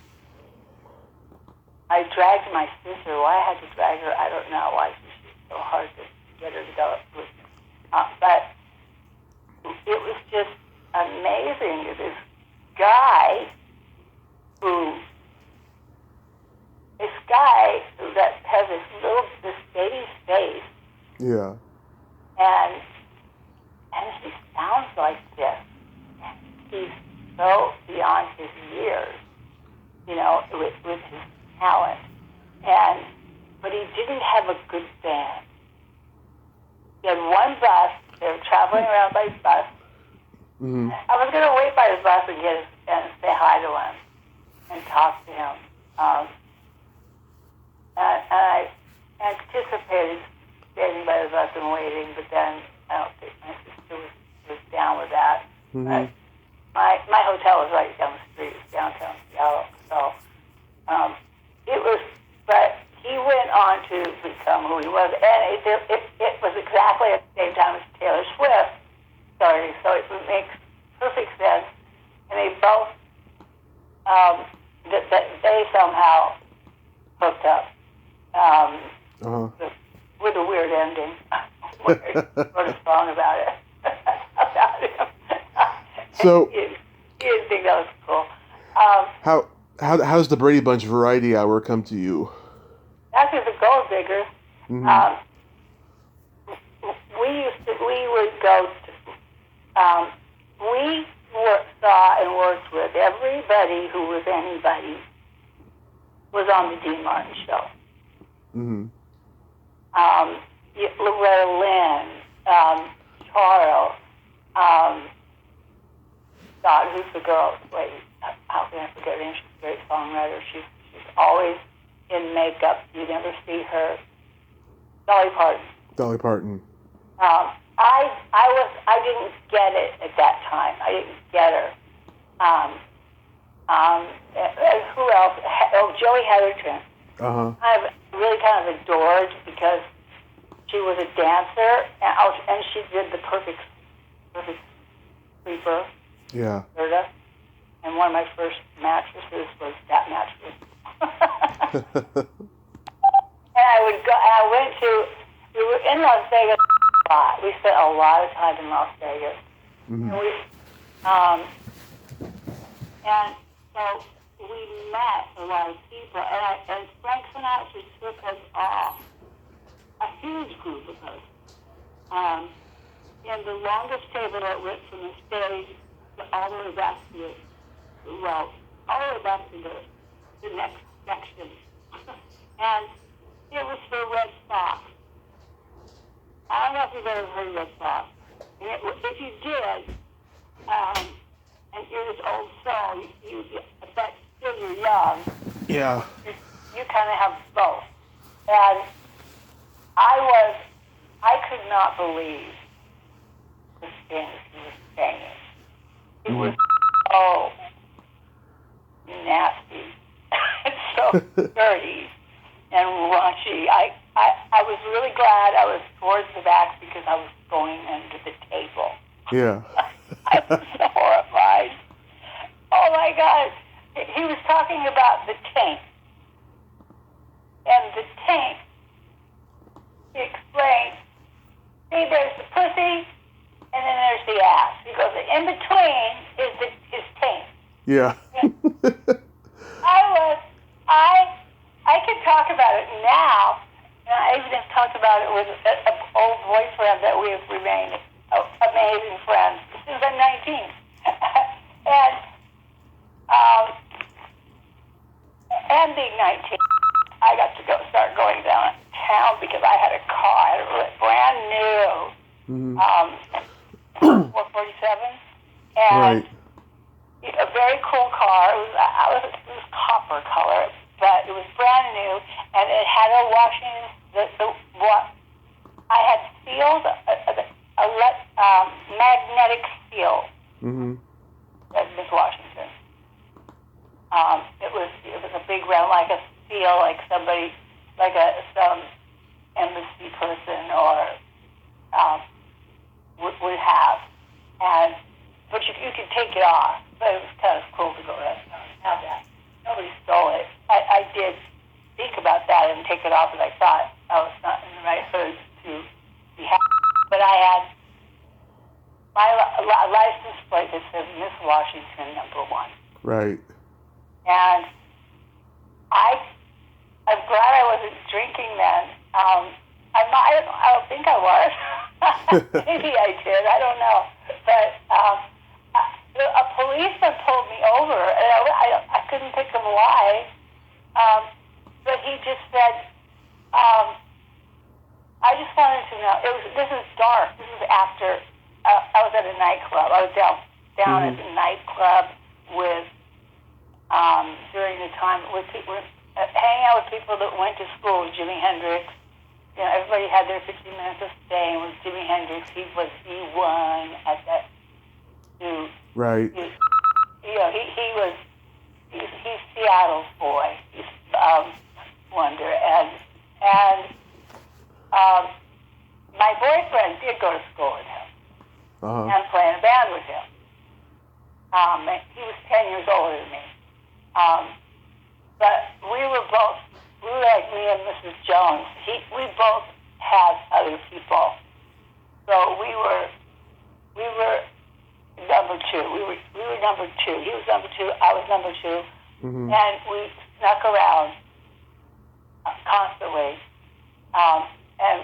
dragged my sister. Why I had to drag her, I don't know. Why she's so hard to get her to go with me. But it was just amazing. This guy that has this baby's face. Yeah. And he sounds like this. He's so beyond his years, you know, with his talent. But he didn't have a good band. He had one bus. They were traveling around by bus. Mm-hmm. I was going to wait by his bus and say hi to him and talk to him. And I anticipated standing by the bus and waiting, but then I don't think my sister was down with that. Mm-hmm. My hotel was right down the street, downtown Seattle. So but he went on to become who he was, and it was exactly at the same time as Taylor Swift started, so it makes perfect sense. And they both, they somehow hooked up. With a weird ending. Wrote a song about it. About him. So he didn't think that was cool. How does the Brady Bunch Variety Hour come to you? After the Gold Diggers, Mm-hmm. We saw and worked with everybody who was anybody was on the Dean Martin show. Mm-hmm. Loretta Lynn, Charles, God, who's the girl? Wait, how can I forget her name? She's a great songwriter. She's always in makeup. You never see her. Dolly Parton. I didn't get it at that time. I didn't get her. Who else? Oh, Joey Heatherton. Uh-huh. I've really kind of adored because she was a dancer and she did the perfect sleeper. Yeah. And one of my first mattresses was that mattress. And we were in Las Vegas a lot. We spent a lot of time in Las Vegas. Mm-hmm. And so we met a lot of people, and Frank Sinatra took us off, a huge group of us, and the longest table that went from the stage all the way back to the next section. And it was for Red Sox. I don't know if you've ever heard of Red Sox. And if you did, and you're this old soul, but still you're young. Yeah. You kind of have both. And I could not believe the things he was saying. It was so nasty, so dirty and raunchy. I was really glad I was towards the back because I was going under the table. Yeah. I was so horrified. Oh my God. He was talking about the taint. And the taint, he explained, see, there's the pussy, and then there's the ass. He goes, in between is taint. Yeah. I could talk about it now, and I even have talked about it with an old boyfriend that we have remained amazing friends since I'm 19. And being 19, I got to start going downtown because I had a car. I had a brand new 447, and a very cool car. It was copper color, but it was brand new, and it had a washing. I had sealed a magnetic seal. At Miss Washington. It was a big round, like a seal, like somebody, like some embassy person or would have, but you could take it off. But it was kind of cool to go around and have that. Nobody stole it. I did think about that and take it off, and I thought I was not in the right hood to be happy. But I had my license plate that says Miss Washington #1. Right. And I'm glad I wasn't drinking then. I don't think I was. Maybe I did. I don't know. But a policeman pulled me over, and I couldn't pick him why. But he just said, I just wanted to know. This is dark. This is after. I was at a nightclub. I was down at the nightclub with during the time with people, hanging out with people that went to school with Jimi Hendrix. You know, everybody had their 15 minutes of staying with Jimi Hendrix. He was the one at that. Right. He's Seattle's boy. He's wonder and my boyfriend did go to school with him. And play in a band with him. He was 10 years older than me. But we were like me and Mrs. Jones. We both had other people. So we were number two. We were number two. He was number two. I was number two. And we snuck around constantly. And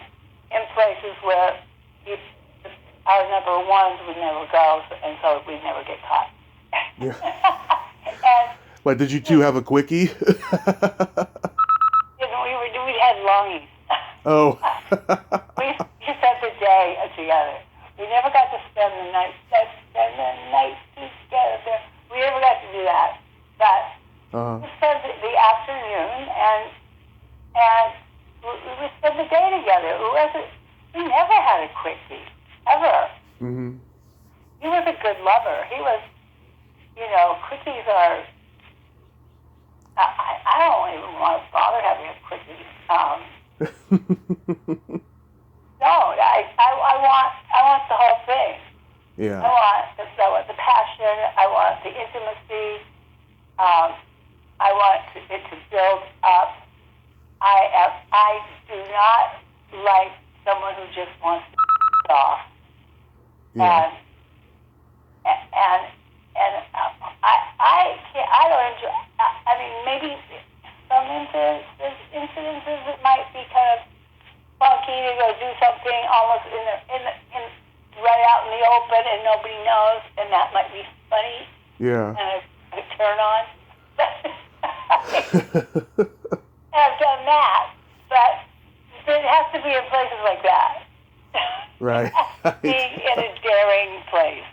in places where our number ones would never go, and so we'd never get caught. Yeah. And What, did you two have a quickie? We had longies. Oh. We spent the day together. We never got to spend the night together. We never got to do that. But we spent the afternoon, and we would spend the day together. We never had a quickie. Ever. He was a good lover. He Quickies are. I don't even want to bother having a quickie. No, I want the whole thing. Yeah. I want the passion. I want the intimacy. I want it to build up. I do not like someone who just wants to get off. Yeah. And I don't enjoy. I mean, maybe some incidences it might be kind of funky to go do something almost in right out in the open and nobody knows, and that might be funny. Yeah. And a turn on. And I've done that, but it has to be in places like that. Right. It has to be in a daring place.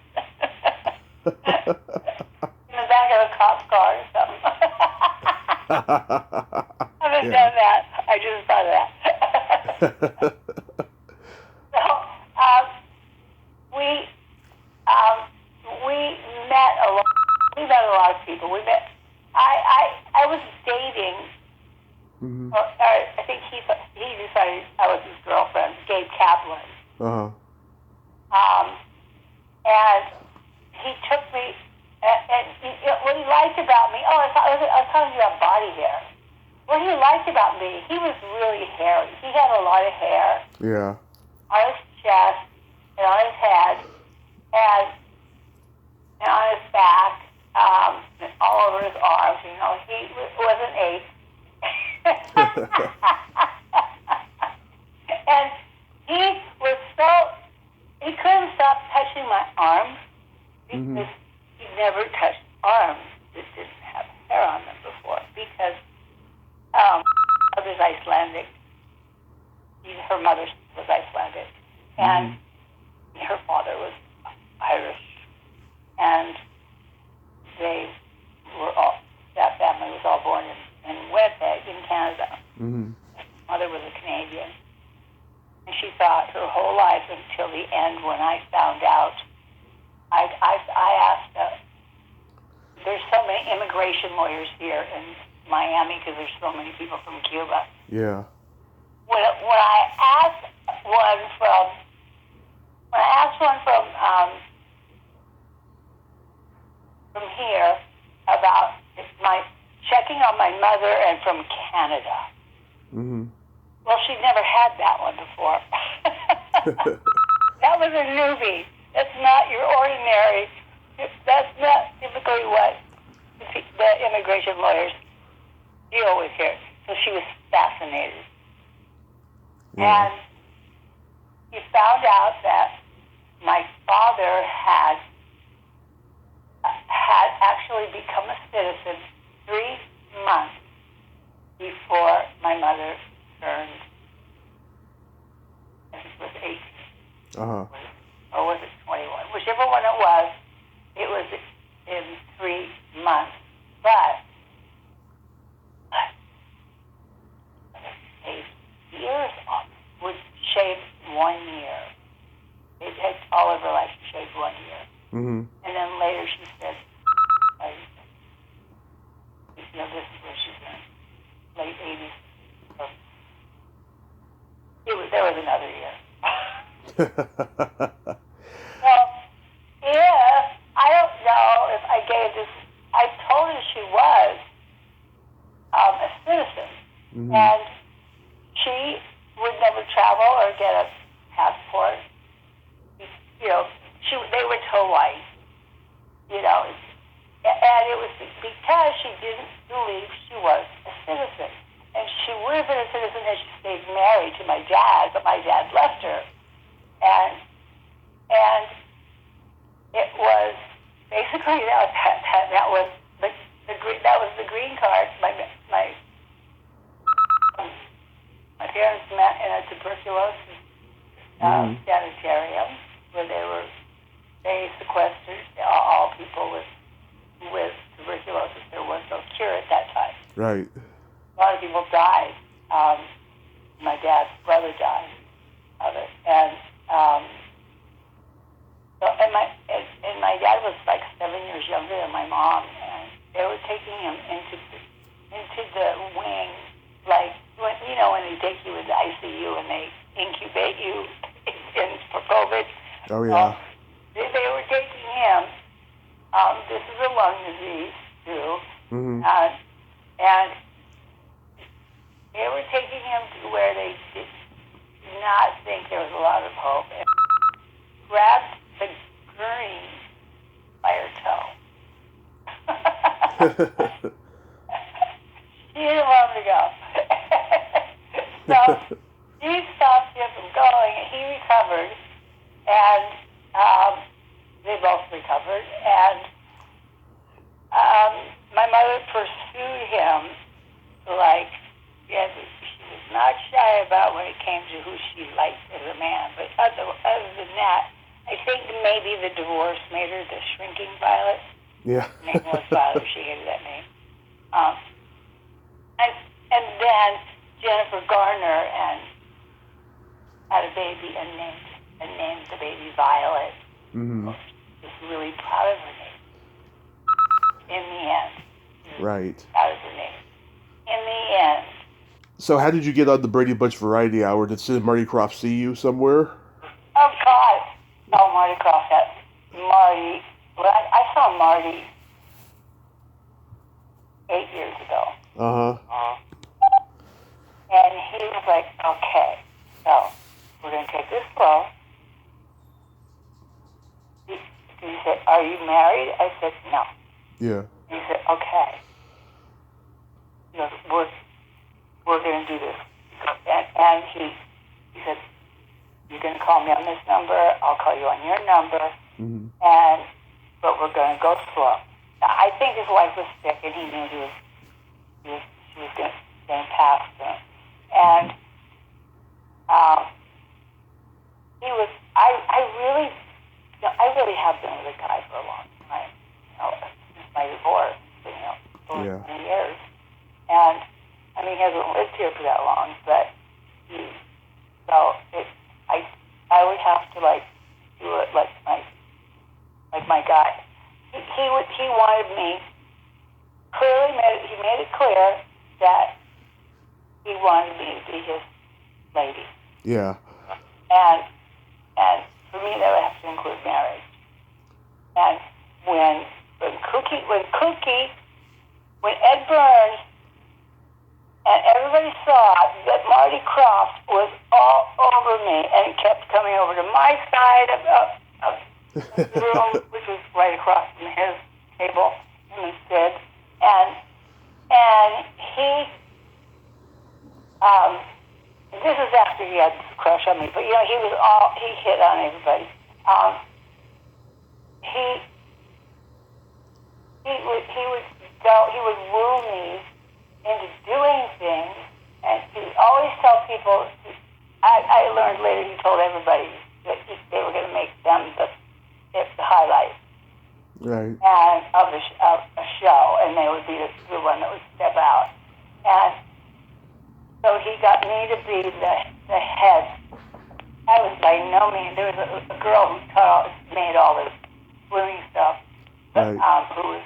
In the back of a cop's car or something. I haven't done that. I just thought of that. So, we met a lot of people. I was dating, Mm-hmm. or I think he decided I was his girlfriend, Gabe Kaplan. Uh-huh. And he took me, and what he liked about me, I was talking to you about body hair. What he liked about me, he was really hairy. He had a lot of hair. Yeah. On his chest, and on his head, and on his back, and all over his arms. He was an ape. And he couldn't stop touching my arms because he never touched arms that didn't have hair on them before. Because mother's Icelandic. Her mother was Icelandic, and her father was Irish, and that family was all born in Winnipeg, in Canada. Mm-hmm. Mother was a Canadian, and she thought her whole life until the end when I found out. I asked. There's so many immigration lawyers here in Miami because there's so many people from Cuba. Yeah. When I asked one from here about checking on my mother and from Canada. Mm-hmm. Well, she'd never had that one before. That was a newbie. That's not your ordinary. That's not typically what the immigration lawyers deal with here. So she was fascinated. Yeah. And he found out that my father had actually become a citizen 3 months before my mother turned, I think it was 18. Uh-huh. Or was it 21? Whichever one it was in 3 months. But years would shave 1 year. It takes all of her life to shave 1 year. Mm-hmm. And then later she said, this is where she's in, late 80s. There was another year. Well, I don't know if I gave this, I told her she was a citizen. Mm-hmm. And she would never travel or get a passport. They were toe white, and it was because she didn't believe she was a citizen. And she would have been a citizen had she stayed married to my dad, but my dad left her. And it was basically that was the green card. My parents met in a tuberculosis sanitarium where they sequestered all people with tuberculosis. There was no cure at that time. Right. A lot of people died. My dad's brother died of it, and So, and my dad was like 7 years younger than my mom, and they were taking him into the wing, like when they take you in the ICU and they incubate you for COVID. Oh yeah. They were taking him. This is a lung disease too, Mm-hmm. and they were taking him to where they did not think there was a lot of hope. And grabbed the gurney by her toe. She didn't want him to go. So she stopped him from going, and he recovered, and they both recovered. And my mother pursued him, like, yes, she was not shy about when it came to who she liked as a man. But other than that, I think maybe the divorce made her the shrinking violet. Yeah. Her name was Violet. She hated that name. And then Jennifer Garner and had a baby and named the baby Violet. Mm-hmm. Was really proud of her name. In the end. Right. Proud of her name. In the end. So how did you get on the Brady Bunch Variety Hour? Did Sid Marty Croft see you somewhere? Oh, God. Oh, Marty Croft. Marty. Well, I saw Marty 8 years ago. Uh-huh. And he was like, okay, so we're going to take this slow. He said, are you married? I said, no. Yeah. He said, okay. He goes, we're going to do this. And he said, you're going to call me on this number. I'll call you on your number. Mm-hmm. But we're going to go slow. Now, I think his wife was sick, and he knew she was going to pass him. And he was. I really have been with a guy for a long time. Since my divorce, over 20 years. And I mean, he hasn't lived here for that long, but I would have to do it like my guy. He wanted me. He made it clear that he wanted me to be his lady. Yeah. And for me, that would have to include marriage. And when Ed Burns and everybody saw that Marty Croft was all over me and kept coming over to my side of the room, which was right across from his table, him and Sid. And he, this is after he had this crush on me, but he hit on everybody. He would woo me into doing things, and he would always tell people. I learned later he told everybody that they were going to make them the highlight. Right. And of a show, and they would be the one that would step out. And so he got me to be the head. I was by no means. There was a girl who made all the swimming stuff, Right. Who was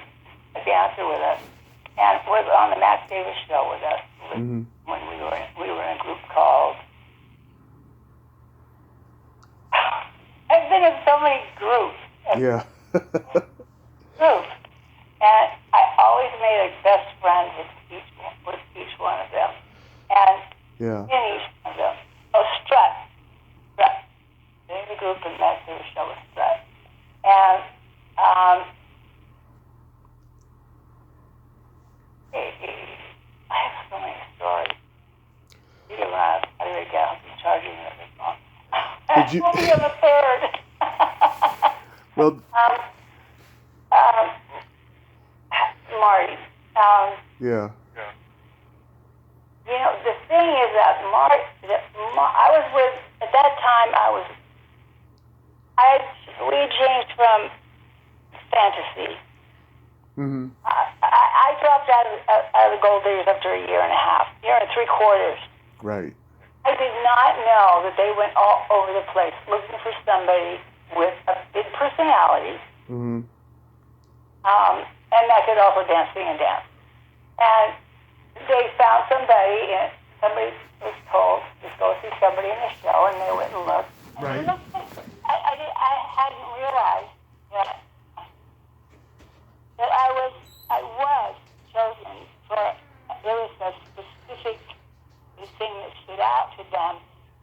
a dancer with us, and was on the Matt Davis show with us Mm-hmm. when we were in a group called. I've been in so many groups. Yeah. Groups, and I always made a best friend with each one of them, and Yeah. in each one of them. Oh, Splat. There's a group in Matt Davis show with Splat, and I have so many stories. You can laugh. I really get out and charging me every song. Did you? I'll be on the third. Well. Marty. Yeah. The thing is that I was with, at that time, we changed from fantasy. Mm-hmm. I dropped out of the Gold Diggers after a year and a half, year and 3/4. Right. I did not know that they went all over the place looking for somebody with a big personality, Mm-hmm. And that could also sing and dance. And they found somebody, and somebody was told to go see somebody in the show, and they went and looked. Right. And I hadn't realized that I was chosen for, there was a specific thing that stood out to them,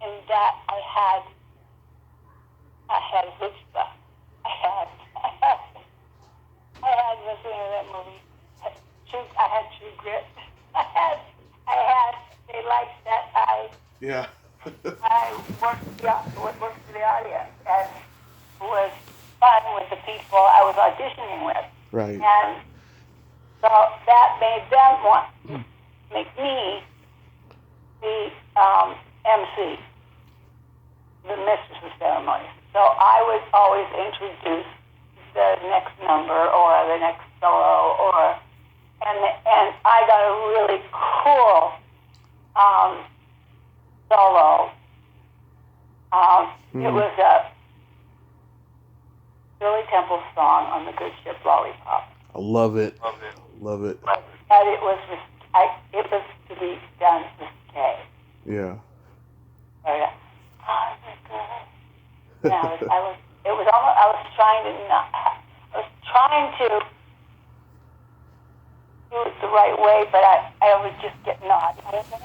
in that I had chutzpah. I had listening to that movie. I had true grit. They liked that Yeah. I worked for the audience and was fun with the people I was auditioning with. Right. And so that made them want to make me the MC, the mistress of ceremonies. So I would always introduce the next number or the next solo, and I got a really cool solo. It was a Shirley Temple song on the Good Ship Lollipop. I love it. Love it. And it was to be done with Kay. Yeah. I was trying to do it the right way, but I would just get naughty with it.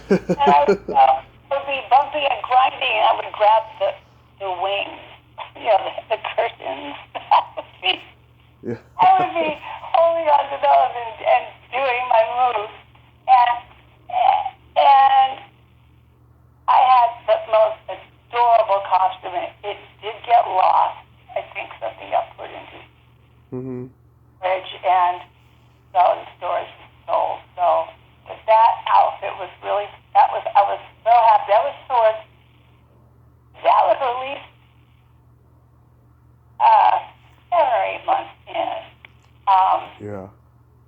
And I would be bumpy and grinding, and I would grab the wings, the curtains. I would be holding on to those and doing my moves. And I had the most adorable costume. It did get lost. I think something got put into Mm-hmm. fridge, and so the stores was sold. So but that outfit was really, I was so happy. That was at least 7 or 8 months in. Yeah.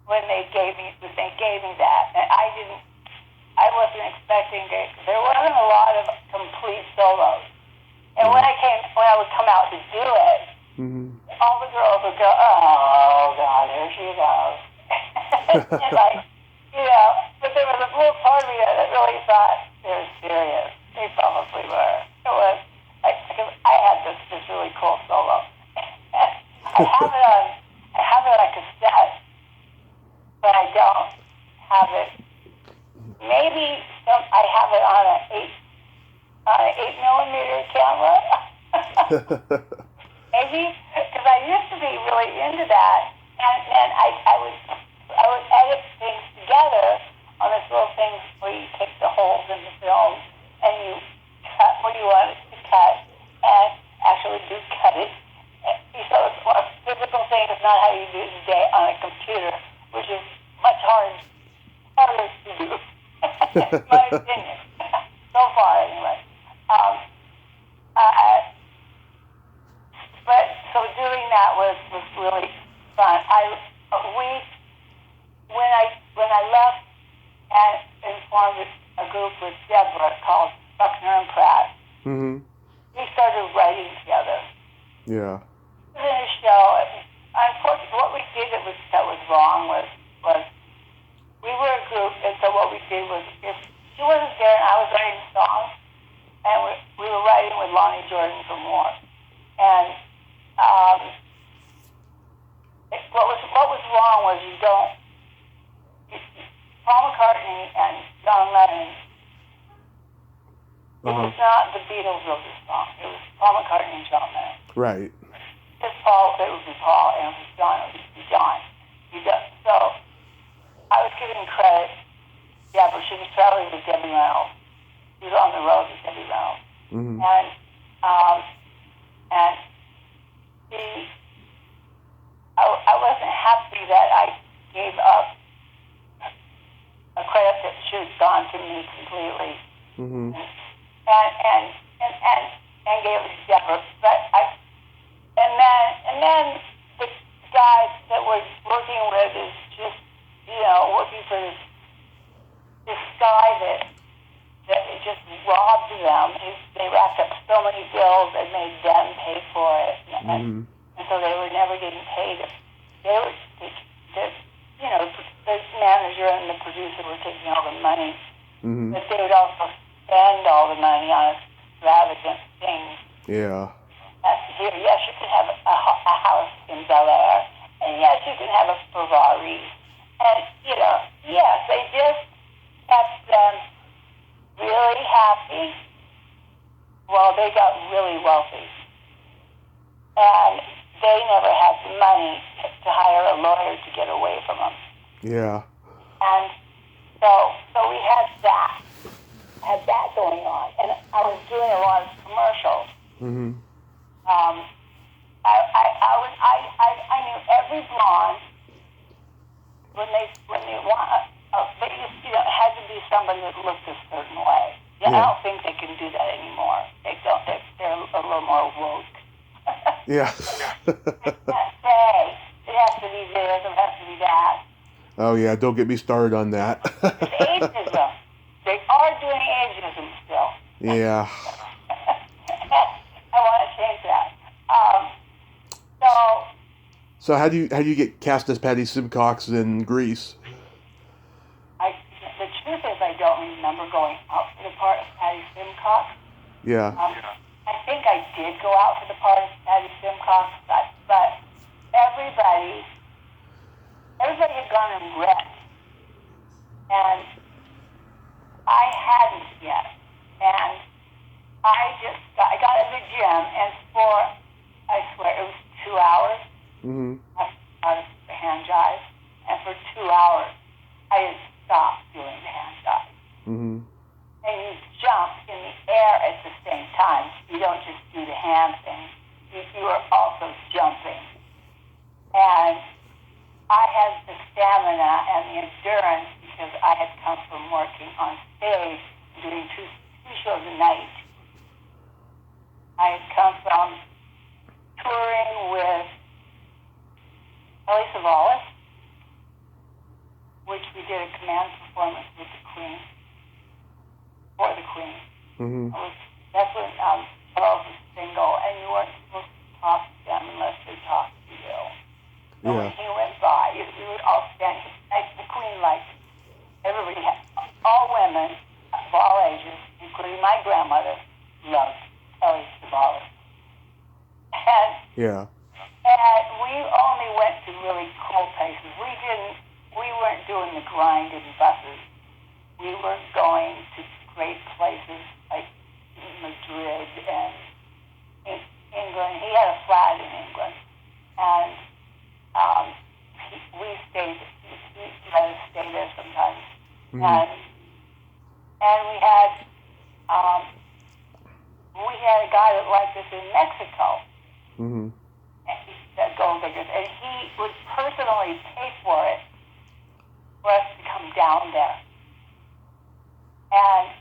When they gave me that, and I wasn't expecting it. There wasn't a lot of complete solos, and when I would come out to do it, all the girls would go, "Oh God, there she goes," and but there was a little part of me that really thought they were serious. They probably were. It was because I had this really cool solo. I have it on cassette, but I don't have it. Maybe I have it on an 8mm camera. Maybe because I used to be really into that, and I would edit things together on this little thing where you take the holes in the film and you cut what you want to cut, and actually do cut it. So it's a physical thing. It's not how you do it today on a computer, which is much harder to do. My opinion, so far anyway. But so doing that was really fun. When I left and formed a group with Deborah called Buckner and Pratt, we started writing together. Yeah. In a show, unfortunately, what we did that was wrong was we were a group, and so what we did was, if she wasn't there and I was writing songs, and we were writing with Lonnie Jordan for more. And what was wrong was Paul McCartney and John Lennon, it was not the Beatles wrote this song. It was Paul McCartney and John Lennon. Right. If Paul, it would be Paul, and if it was John, it would be John. So I was giving credit. Yeah, but she was traveling with Debbie Reynolds. She was on the road with Debbie Reynolds. And I wasn't happy that I gave up a credit that should have gone to me completely. And gave it to Deborah. But and then the guys that we're working with is just, working for this guy that it just robbed them. They racked up so many bills, made them pay for it, Mm-hmm. and so they were never getting paid. The manager and the producer were taking all the money, Mm-hmm. but they would also spend all the money on extravagant things. Yeah. Here, yes, you can have a house in Bel Air, and yes, you can have a Ferrari, and yes, they just kept them really happy. Well, they got really wealthy, and they never had the money to hire a lawyer to get away from them. Yeah. And so we had that going on, and I was doing a lot of commercials. Mm-hmm. I knew every blonde when they want, but it had to be somebody that looked a certain way. I don't think they can do that anymore. They don't. They're a little more woke. Yeah. It has to be this, it has to be that. Oh yeah, don't get me started on that. It's ageism. They are doing ageism still. Yeah. I want to change that. So how do you get cast as Patty Simcox in Grease? The truth is I don't remember going out for the part of Patty Simcox. Yeah. I think I did go out for the part of Patty Simcox, but everybody had gone and read, and I hadn't yet. And I got in the gym, and I swear, it was 2 hours. Mm-hmm. I was the hand jive, and for 2 hours, I didn't stop doing the hand jive. Mm-hmm. And you jump in the air at the same time. You don't just do the hand thing. You are also jumping. And I had the stamina and the endurance because I had come from working on stage, doing two shows a night. I had come from touring with Ellie Savalas, which we did a command performance with the Queen, for the Queen. Mm-hmm. That's when Charles was single, and you weren't supposed to talk to them unless they talked to you. So when he went by, we would all stand. The Queen liked everybody. All women of all ages, including my grandmother, loved Ellie Savalas. And we only went to really cool places. We weren't doing the grind in buses. We were going to great places like Madrid and in England. He had a flat in England, and we stayed. He let us stay there sometimes. Mm-hmm. And we had a guy that liked us in Mexico. Mm-hmm. And he said gold diggers, and he would personally pay for it for us to come down there. And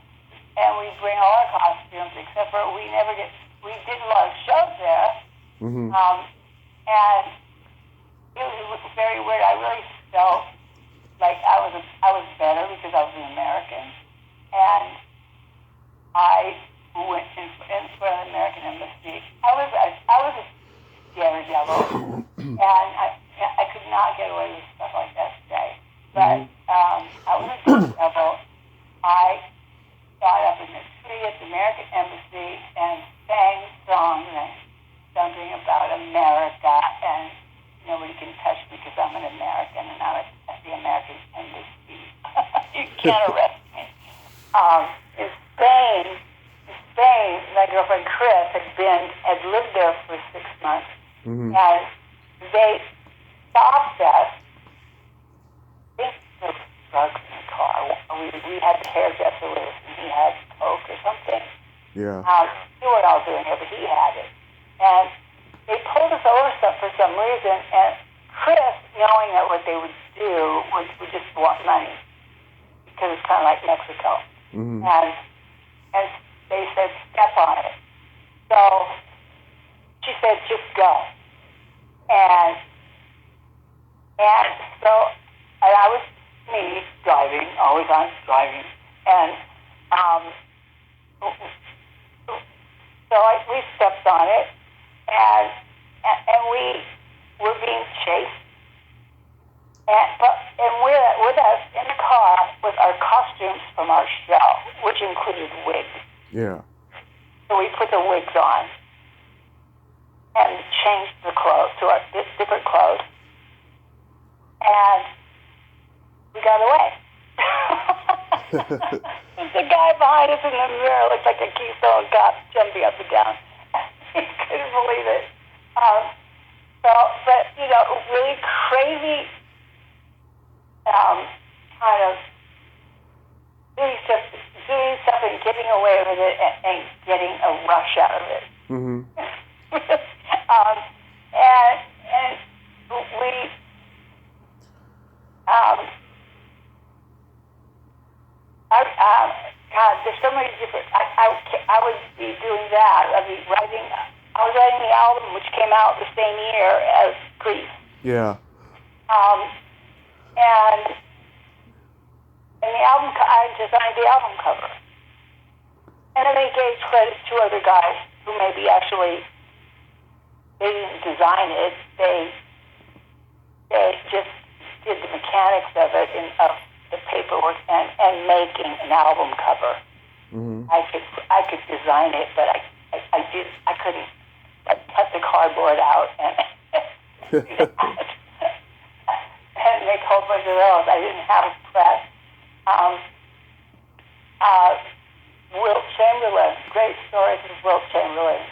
we bring all our costumes, except for we did a lot of shows there. Mm-hmm. And it was very weird. I really felt like I was better because I was an American, and I went in front of the American embassy. I was a daredevil, and I could not get away with stuff like that today. But I was a daredevil. I got up in the tree at the American embassy and sang songs and something about America, and nobody can touch me because I'm an American and I'm at the American embassy. You can't arrest me. In Spain, my girlfriend Chris had lived there for 6 months, mm-hmm. and they stopped us. I think there was drugs in the car. We had the hairdresser with us, and he had coke or something. Yeah. We weren't all doing it, but he had it. And they pulled us over for some reason, and Chris, knowing that what they would do would just want money, because it's kind of like Mexico. Mm-hmm. And they said, step on it. So she said, just go. And I was me driving, always on driving, and So we stepped on it, and we were being chased. And with us in the car was our costumes from our show, which included wigs. Yeah. So we put the wigs on and changed the clothes to our different clothes, and we got away. The guy behind us in the mirror looked like a Keystone Cop jumping up and down. He couldn't believe it. But really crazy kind of doing stuff and getting away with it and getting a rush out of it. Mm-hmm. And we God, there's so many different. I would be doing that. I'd be writing. I was writing the album, which came out the same year as Grief. Yeah. And the album, I designed the album cover. And then they gave credit to other guys who maybe actually, they didn't design it. They just did the mechanics of it, of the paperwork and making an album cover. Mm-hmm. I could design it, but I couldn't cut the cardboard out and and make a whole bunch of those. I didn't have a press. Wilt Chamberlain, great stories of Wilt Chamberlain.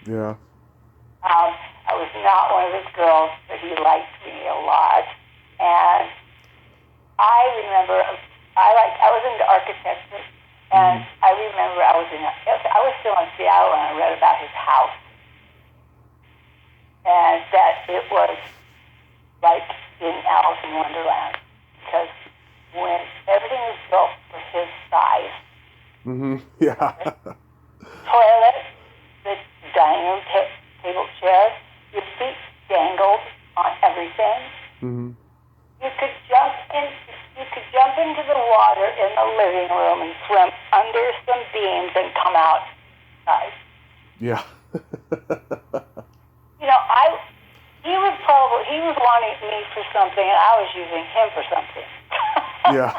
Yeah. I was not one of those girls, but he liked me a lot. And I remember, I was into architecture, and I remember I was still in Seattle, and I read about his house. And that it was like in Alice in Wonderland, because when everything was built for his size, Yeah. toilet, the dining room table chairs, your feet dangled on everything. Mm-hmm. You could jump into the water in the living room and swim under some beams and come outside. Yeah. He was wanting me for something, and I was using him for something. Yeah.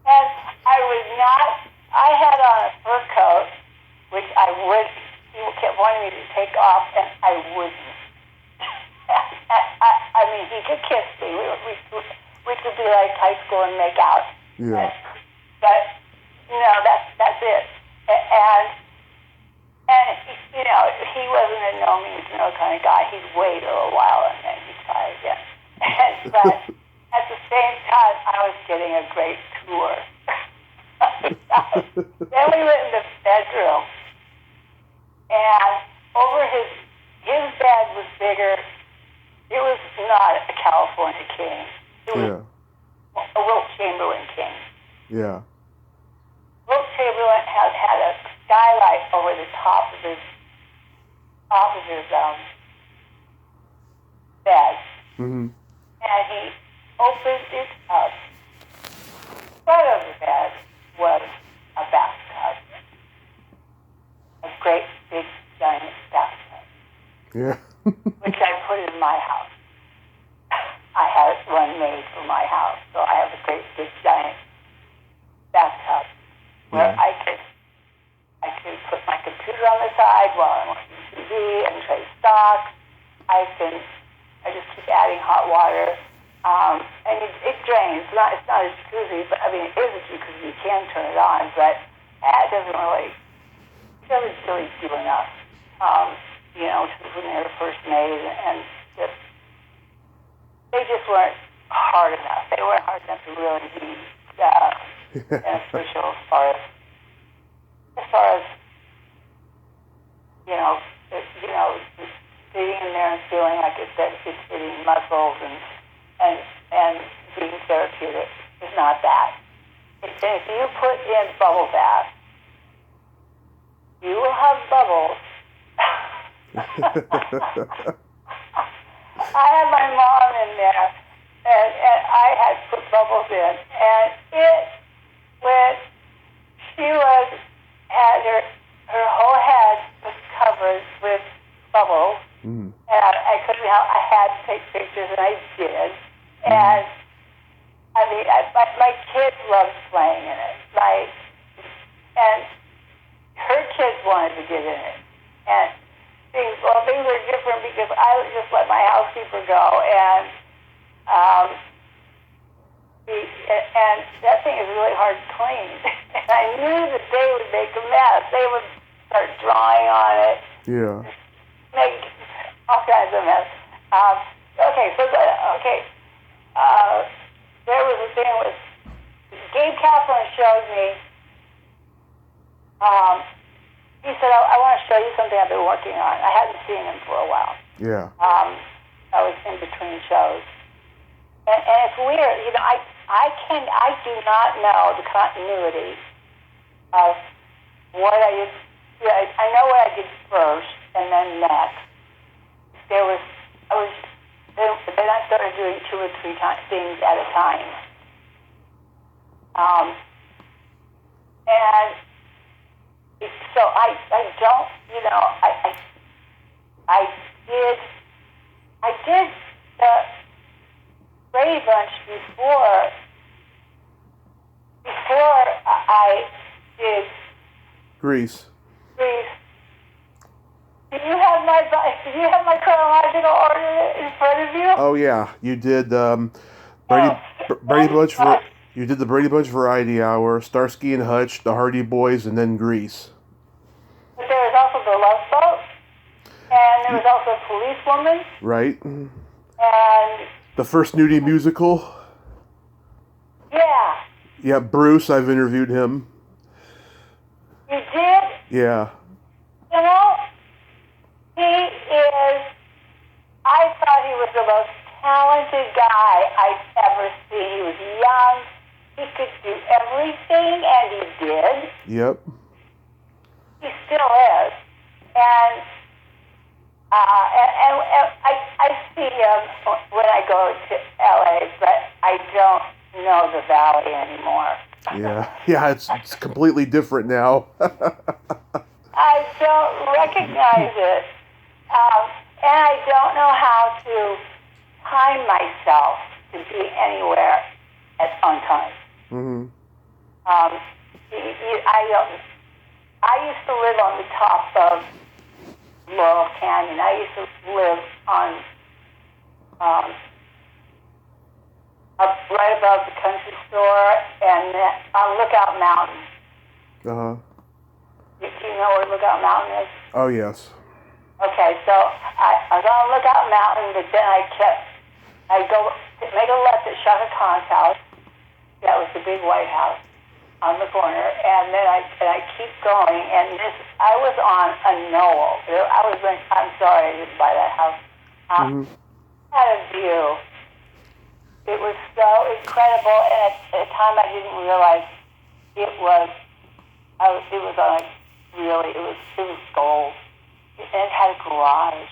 And I had on a fur coat, which he kept wanting me to take off, and I wouldn't. I mean, he could kiss me. We could be like high school and make out. Yeah. But no, that's it. And he wasn't a no means no kind of guy. He'd wait a little while and then he'd try again. But at the same time, I was getting a great tour. Then we went in the bedroom, and over his bed was bigger. It was not a California king. It was a Wilt Chamberlain king. Yeah. Wilt Chamberlain had a skylight over the top of his bed. Mm-hmm. And he opened it up. In front of the bed was a bathtub. A great big giant bathtub. Yeah. Which I put in my house. I had one made for my house, so I have a great big giant bathtub where I could put my computer on the side while I'm watching TV and trade stocks. I just keep adding hot water, and it drains. It's not a jacuzzi, but I mean it is a jacuzzi. You can turn it on, but it doesn't really do enough. When they were first made, and they just weren't hard enough. They weren't hard enough to really be beneficial as far as sitting in there and feeling like it's hitting muscles and being therapeutic. It's not that. If you put in bubble bath, you will have bubbles. I had my mom in there, and I had put bubbles in, and she was and her whole head was covered with bubbles. Mm. And I couldn't help. I had to take pictures, and I did. And I mean, my kids loved playing in it. And her kids wanted to get in it. And things were different because I would just let my housekeeper go, and that thing is really hard to clean. And I knew that they would make a mess. They would start drawing on it. Yeah. Make all kinds of mess. There was a thing with Gabe Kaplan showed me. He said, I want to show you something I've been working on. I hadn't seen him for a while. Yeah. I was in between shows. And it's weird. You know, I do not know the continuity of what I did. I know what I did first and then next. Then I started doing 2 or 3 things at a time. And so I don't, you know, I did the Brady Bunch before I did Grease. Do you have my chronological order in front of you? Oh yeah, you did Brady Bunch. You did the Brady Bunch Variety Hour, Starsky and Hutch, the Hardy Boys, and then Grease. But there was also the Love Boat, and there was also Policewoman. Right. And the first nudie musical. Yeah. Yeah, Bruce. I've interviewed him. You did? Yeah. You know, I thought he was the most talented guy I'd ever seen. He was young. He could do everything, and he did. Yep. He still is. And I see him when I go to L.A., but I don't know the Valley anymore. Yeah, it's completely different now. I don't recognize it. And I don't know how to time myself to be anywhere on time. Mm-hmm. I used to live on the top of Laurel Canyon. I used to live on up right above the country store and on Lookout Mountain. Uh-huh. Do you know where Lookout Mountain is? Oh, yes. Okay, so I was on Lookout Mountain, but then I'd go make a left at Shaka Khan's house. That was the big white house on the corner, and then I keep going, and I was on a knoll. I'm sorry I didn't buy that house. Had a view. It was so incredible, and at the time I didn't realize it was gold. And it had a garage.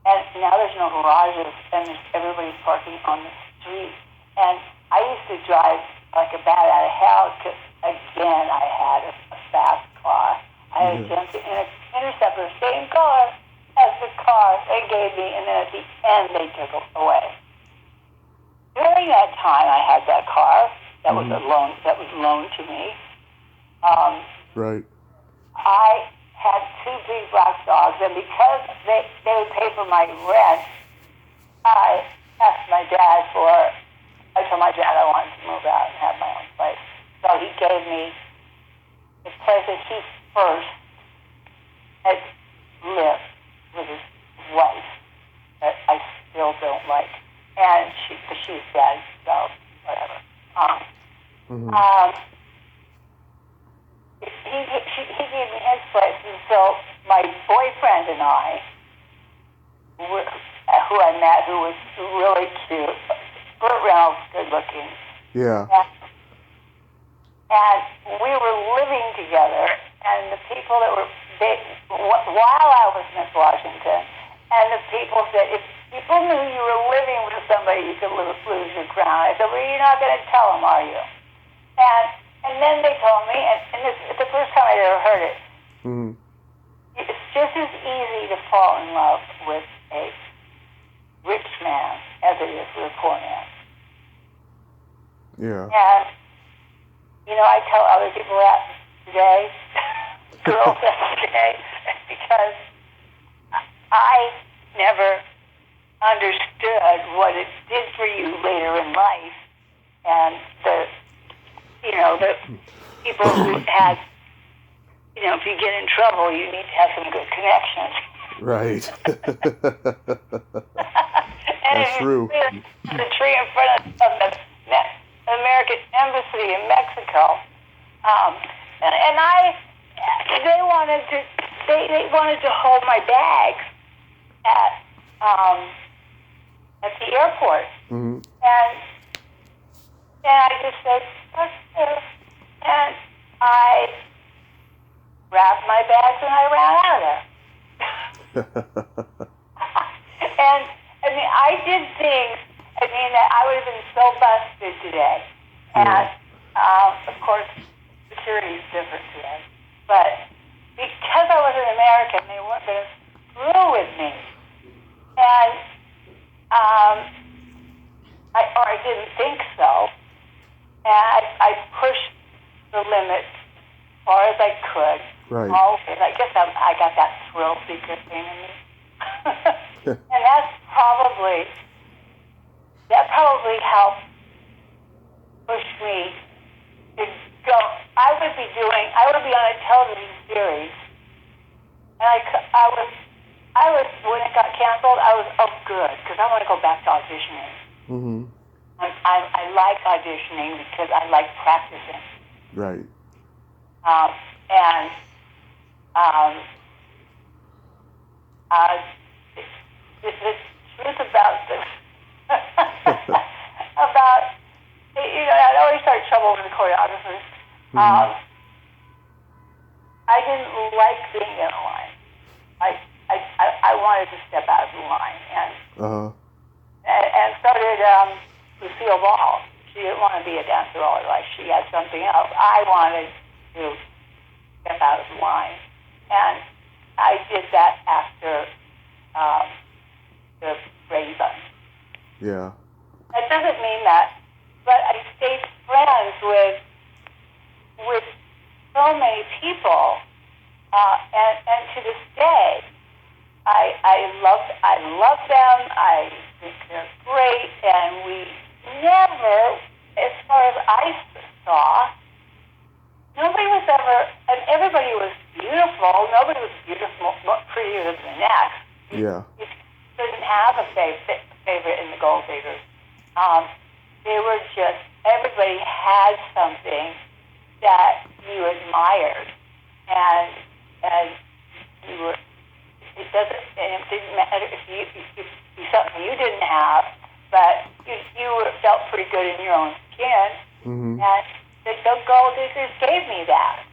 And now there's no garages, and everybody's parking on the street. And I used to drive like a bat out of hell because, again, I had a fast car. I had an Interceptor, same color as the car they gave me, and then at the end they took it away. During that time, I had that car that was loaned to me. Right. I had 2 big black dogs, and because they would pay for my rent, I told my dad I wanted to move out and have my own place. So he gave me the place that he first had lived with his wife that I still don't like. And she's dead, so whatever. He gave me his place, and so my boyfriend and I, who I met, who was really cute, Burt Reynolds, good looking. Yeah. And we were living together, and the people that were while I was Miss Washington, and the people said, if people knew you were living with somebody, you could lose your crown. I said, well, you're not going to tell them, are you? And And then they told me, and this is the first time I'd ever heard it, Mm-hmm. it's just as easy to fall in love with a rich man as it is with a poor man. Yeah. And, I tell other people that today, girls that today, because I never understood what it did for you later in life, and the people who had, if you get in trouble, you need to have some good connections. Right. And That's true. The tree in front of the American Embassy in Mexico, and they wanted to hold my bags at the airport, Mm-hmm. and I just said, okay, and I grabbed my bags and I ran out of there. And I did things. That I would have been so busted today. And of course, security is different today. But because I was an American, they weren't going to screw with me. And I didn't think so. And I pushed the limit as far as I could. Right. Always. I guess I got that thrill seeker thing in me. And that probably helped push me to go. I would be on a television series, and I was when it got canceled, I was, oh good, because I want to go back to auditioning. Mm-hmm. I like auditioning because I like practicing. Right. The truth about this, I'd always start trouble with the choreographers. Mm-hmm. I didn't like being in a line. I wanted to step out of the line, and so did Lucille Ball. She didn't want to be a dancer all her life. She had something else. I wanted to step out of the line, and I did that after the Brady Bunch. Yeah. That doesn't mean that, but I stayed friends with so many people, and to this day, I love them. I think they're great, and we never, as far as I saw, nobody was ever, and everybody was beautiful. Nobody was beautiful, prettier than the next. Yeah. You couldn't have a favorite in the Gold Diggers. They were just, everybody had something that you admired, and you were. It didn't matter if you something you didn't have, but you felt pretty good in your own skin. Mm-hmm. And the Gold Diggers gave me that,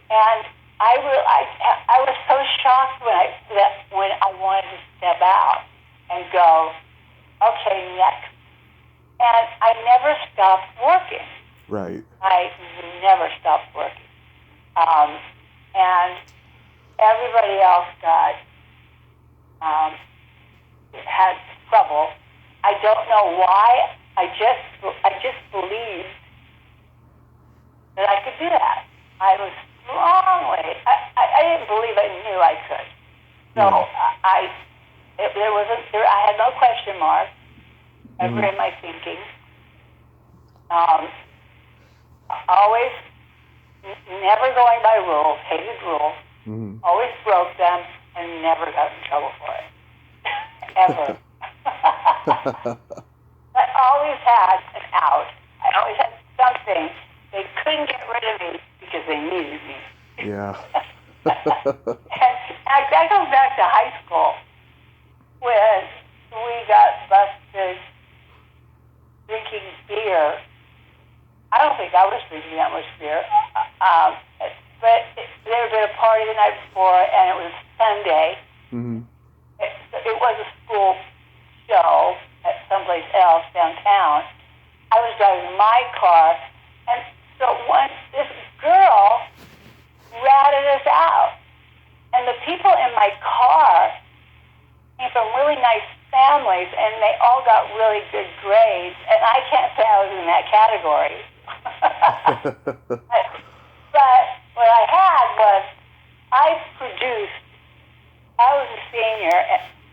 and I was so shocked when I wanted to step out and go, okay, next. And I never stopped working. Right. I never stopped working. And everybody else had trouble. I don't know why. I just believed that I could do that. I was strongly. I didn't believe I knew I could. So I had no question mark ever in my thinking. Always, never going by rules, hated rules. Mm-hmm. Always broke them and never got in trouble for it. Ever. I always had an out. I always had something. They couldn't get rid of me because they needed me. Yeah. And that goes back to high school when we got busted drinking beer. I don't think I was drinking that much beer. But there had been a party the night before, and it was Sunday. Mm-hmm. It was a school show at someplace else downtown. I was driving my car, and So this girl ratted us out. And the people in my car came from really nice families, and they all got really good grades. And I can't say I was in that category. But what I had was, I was a senior,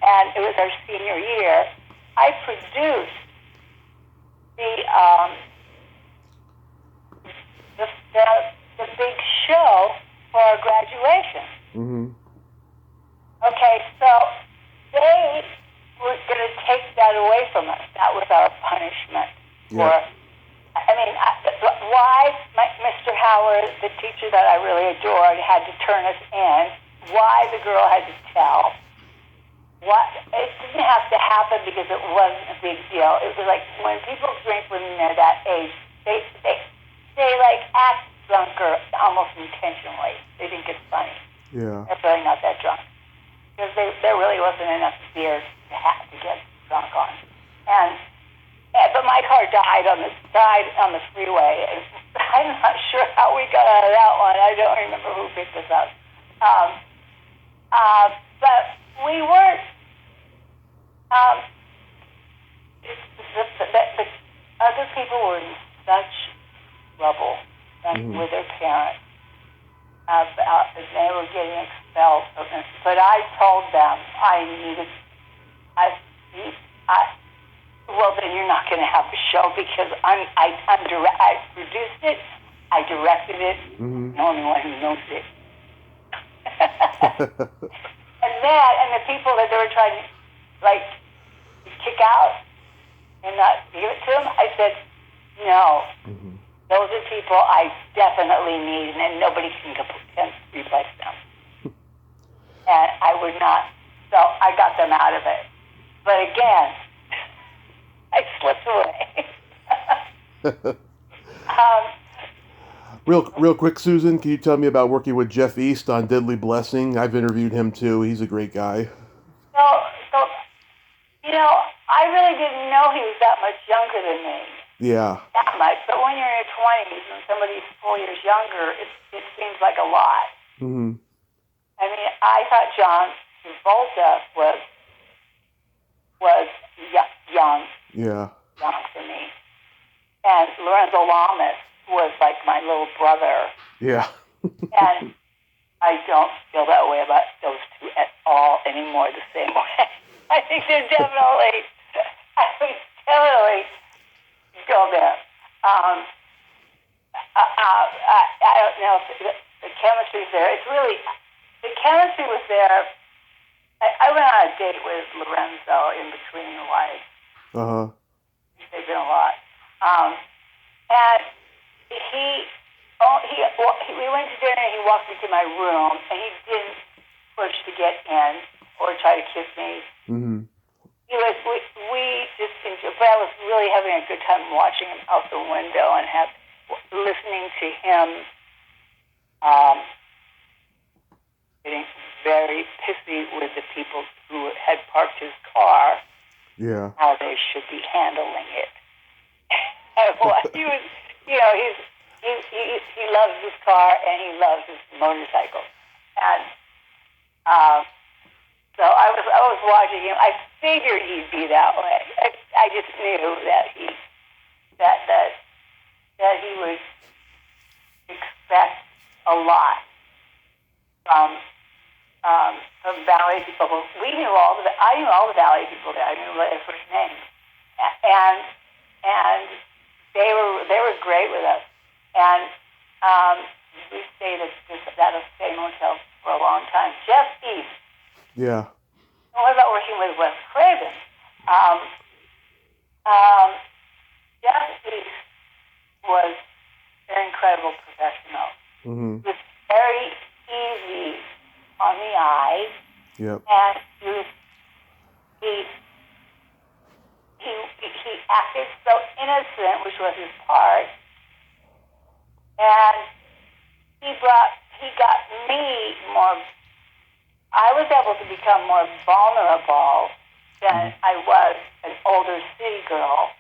and it was our senior year. I produced the big show for our graduation. Mm-hmm. Okay, so they were going to take that away from us. That was our punishment. Yeah. Why Mr. Howard, the teacher that I really adored, had to turn us in, why the girl had to tell. It didn't have to happen because it wasn't a big deal. It was like when people drink when they're that age, they like act drunker almost intentionally. They think it's funny. Yeah. They're really not that drunk because there really wasn't enough beer to get drunk on. But my car died on the freeway. And I'm not sure how we got out of that one. I don't remember who picked us up. But we weren't. The other people were in such trouble with their parents. They were getting expelled from this. But I told them well, then you're not going to have a show because I produced it, I directed it, I'm the only one who knows it. And the people that they were trying to kick out and not give it to them, I said, no, those are people I definitely need, and nobody can replace them. And I would not, so I got them out of it. But again, I slipped away. Real quick, Susan, can you tell me about working with Jeff East on Deadly Blessing? I've interviewed him too. He's a great guy. So I really didn't know he was that much younger than me. Yeah. That much. But when you're in your 20s and somebody's 4 years younger, it seems like a lot. Mm-hmm. I mean, I thought John Travolta was young. Yeah. Young for me. And Lorenzo Lamas was like my little brother. Yeah. And I don't feel that way about those two at all anymore the same way. I think they're definitely go there. I don't know if the chemistry's there. It's really, the chemistry was there. I went on a date with Lorenzo in between the wives. Uh-huh. They've been a lot. And we went to dinner and he walked into my room and he didn't push to get in or try to kiss me. Mm-hmm. We just enjoyed, but I was really having a good time watching him out the window and listening to him getting very pissy with the people who had parked his car. Yeah. How they should be handling it. He was, he loves his car and he loves his motorcycle, and so I was watching him. I figured he'd be that way. I just knew that he would expect a lot from ballet people. I knew all the ballet people there. I knew their first names, and they were great with us. And we stayed at that same hotel for a long time. Jeff East. Yeah. What about working with Wes Craven? Jeff East was an incredible professional. Mm-hmm. He was very easy on the eyes. Yep. And he acted so innocent, which was his part. And he got me more. I was able to become more vulnerable than I was an older city girl.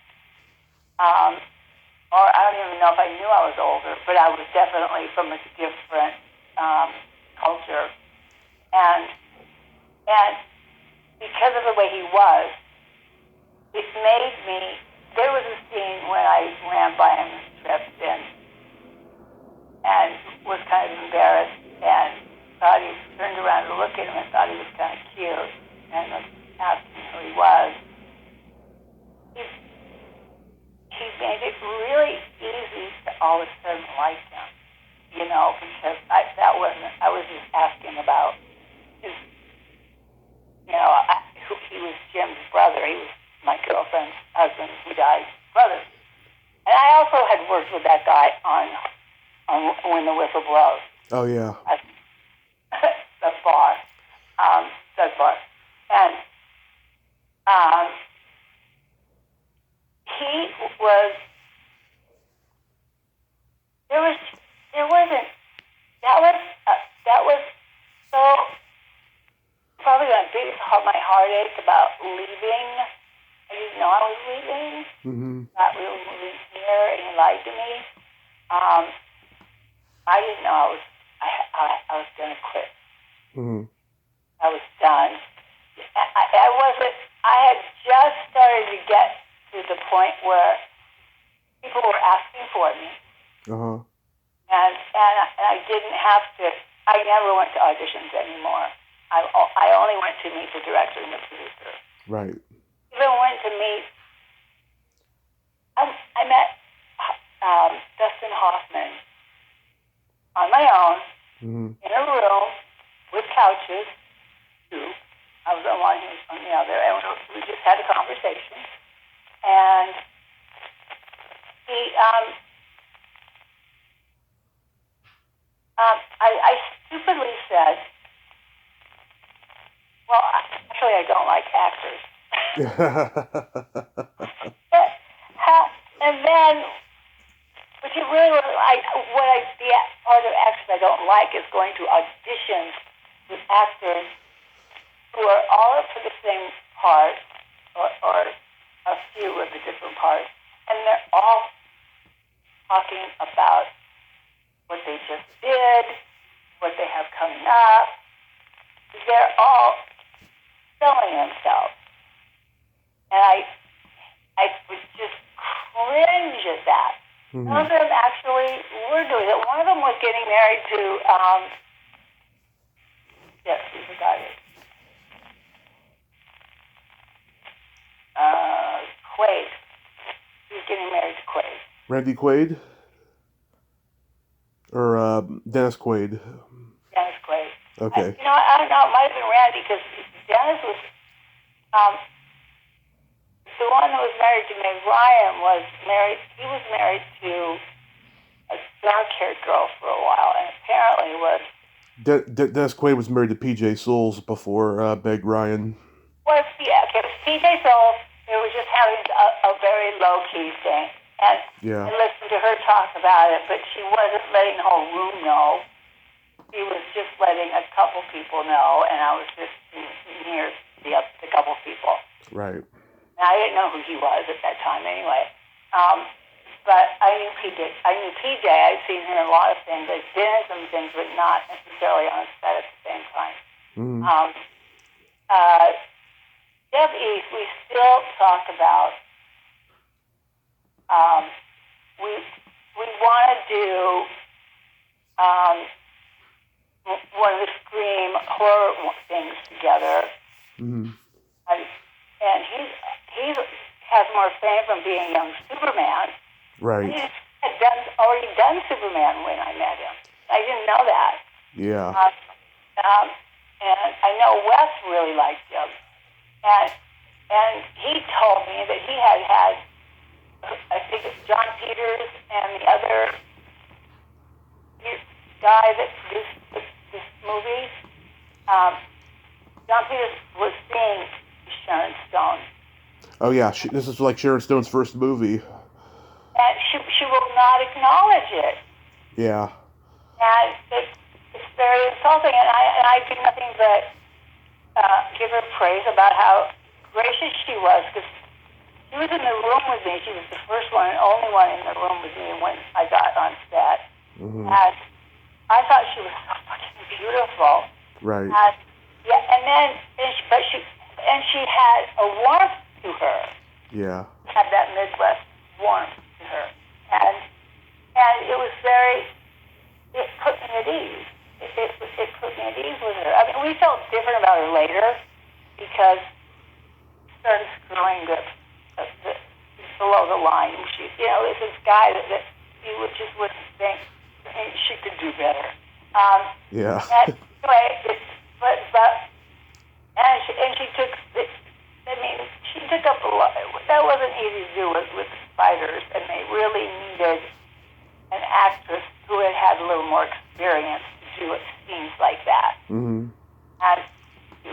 Or I don't even know if I knew I was older, but I was definitely from a different culture. And because of the way he was, it made me, there was a scene when I ran by him and tripped and was kind of embarrassed and thought he turned around to look at him and thought he was kind of cute and was asking who he was. He made it really easy to all of a sudden like him, because I was just asking about his, he was Jim's brother. He was my girlfriend's husband who died, brother. And I also had worked with that guy on When the Whistle Blows. Oh, yeah. The bar. That bar. And he was, that was so, probably my biggest my heartache about leaving. I didn't know I was leaving. Mm-hmm. Thought we were moving here, and he lied to me. I didn't know I was going to quit. Mm-hmm. I was done. I wasn't. I had just started to get to the point where people were asking for me. Uh-huh. And I didn't have to. I never went to auditions anymore. I only went to meet the director and the producer. Right. Even went to meet. I met Dustin Hoffman on my own in a room with couches. Two. I was on one, he was on the other, and we just had a conversation. And he, I stupidly said, well, actually, I don't like actors. And then, but you really wasn't like, the part of actors I don't like is going to auditions with actors who are all up for the same part, or a few of the different parts, and they're all talking about what they just did, what they have coming up. They're all selling themselves. And I would just cringe at that. Mm-hmm. Some of them actually were doing it. One of them was getting married to, yes, we forgot it. Quaid. He was getting married to Quaid. Randy Quaid? Or Dennis Quaid? Dennis Quaid. Okay. I don't know. It might have been Randy, because Dennis was, the one that was married to Meg Ryan he was married to a dark-haired girl for a while, and apparently was... Dennis Quaid was married to P.J. Souls before Meg Ryan. Was P.J. Souls. They were just having a very low-key thing. And I listened to her talk about it, but she wasn't letting the whole room know. She was just letting a couple people know, and I was just near the couple people. Right. And I didn't know who he was at that time anyway. But I knew PJ. I'd seen her in a lot of things. I'd been in some things, but not necessarily on set at the same time. Mm-hmm. Deb East, we still talk about. We want to do one of the Scream horror things together. Mm-hmm. And he has more fame from being young Superman. Right. He had already done Superman when I met him. I didn't know that. Yeah. And I know Wes really liked him. And he told me that he had, I think it's John Peters and the other guy that produced this movie. John Peters was seeing Sharon Stone. Oh yeah, this is like Sharon Stone's first movie. And she will not acknowledge it. Yeah. And it's very insulting, and I do nothing but give her praise about how gracious she was, because She was in the room with me. She was the first one and only one in the room with me when I got on set. Mm-hmm. And I thought she was so fucking beautiful. Right. And, yeah, and she had a warmth to her. Yeah. Had that Midwest warmth to her. And it was it put me at ease. It put me at ease with her. I mean, we felt different about her later because she started screwing the below the line. She, it's this guy that you just wouldn't think she could do better. Yeah. Anyway, she took. I mean, she took up a lot. That wasn't easy to do with spiders, and they really needed an actress who had a little more experience to do scenes like that. Mm-hmm. And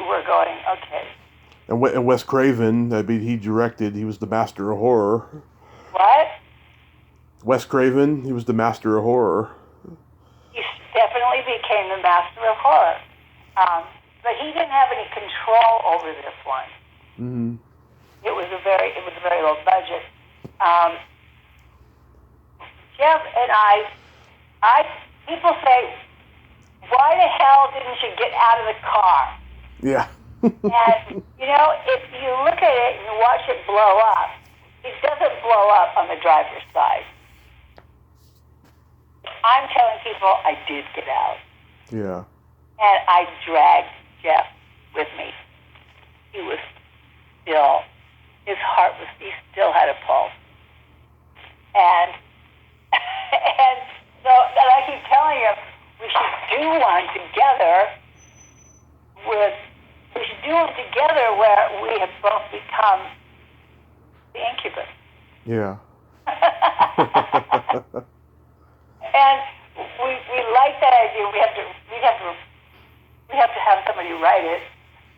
we're going, okay. And Wes Craven, I mean, he directed. He was the master of horror. What? Wes Craven, he was the master of horror. He definitely became the master of horror. But he didn't have any control over this one. Mm-hmm. It was a very low budget. Jeff and people say, why the hell didn't you get out of the car? Yeah. And, if you look at it and you watch it blow up, it doesn't blow up on the driver's side. I'm telling people I did get out. Yeah. And I dragged Jeff with me. He was still, he still had a pulse. And so that I keep telling him, we should do one together where we have both become the incubus. Yeah. And we like that idea. We have to have somebody write it.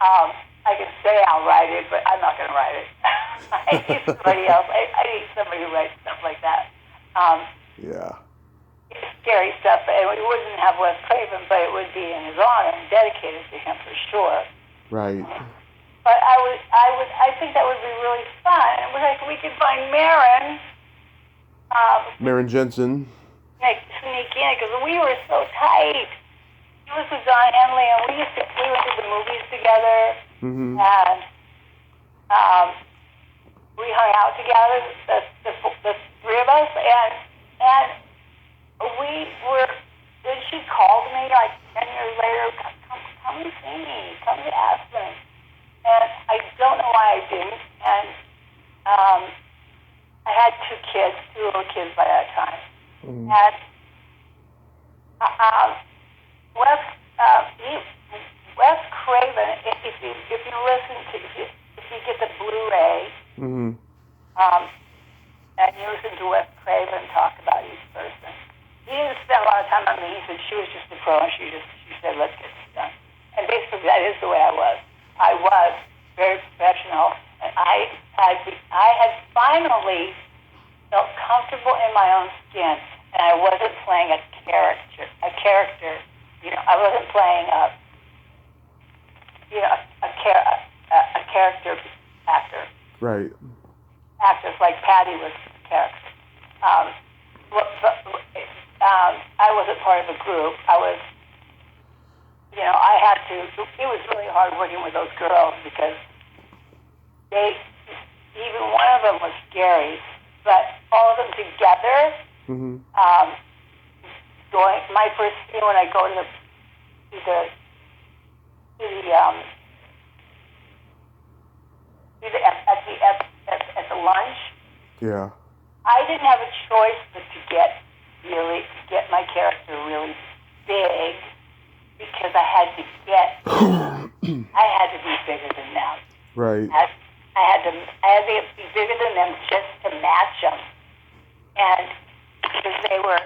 I can say I'll write it, but I'm not going to write it. I need somebody else. I need somebody to write stuff like that. Yeah. It's scary stuff, and we wouldn't have Wes Craven, but it would be in his honor and dedicated to him for sure. Right. But I think that would be really fun. And we could find Marin. Marin Jensen. Sneak in, because we were so tight. He was with Don Henley, and we went to the movies together, Mm-hmm. and we hung out together, the three of us, and we were. Then she called me like 10 years later. Come to see me. Come to Aspen. And I don't know why I didn't. And I had two little kids by that time. Mm-hmm. And Wes Craven, if you listen to, if you get the Blu-ray, Mm-hmm. and you listen to Wes Craven talk about each person, he didn't spend a lot of time on me. He said she was just a pro, and she said, let's get this done. And basically, that is the way I was. I was very professional, and I had finally felt comfortable in my own skin, and I wasn't playing a character. I wasn't playing a character actor. Right. Actors like Patty was a character. I wasn't part of a group. I was, I had to. It was really hard working with those girls because even one of them was scary, but all of them together. Mm-hmm. My first scene when I go to the lunch. Yeah. I didn't have a choice but to get my character really big because I had to be bigger than them. Right. I had to be bigger than them just to match them. And because they were,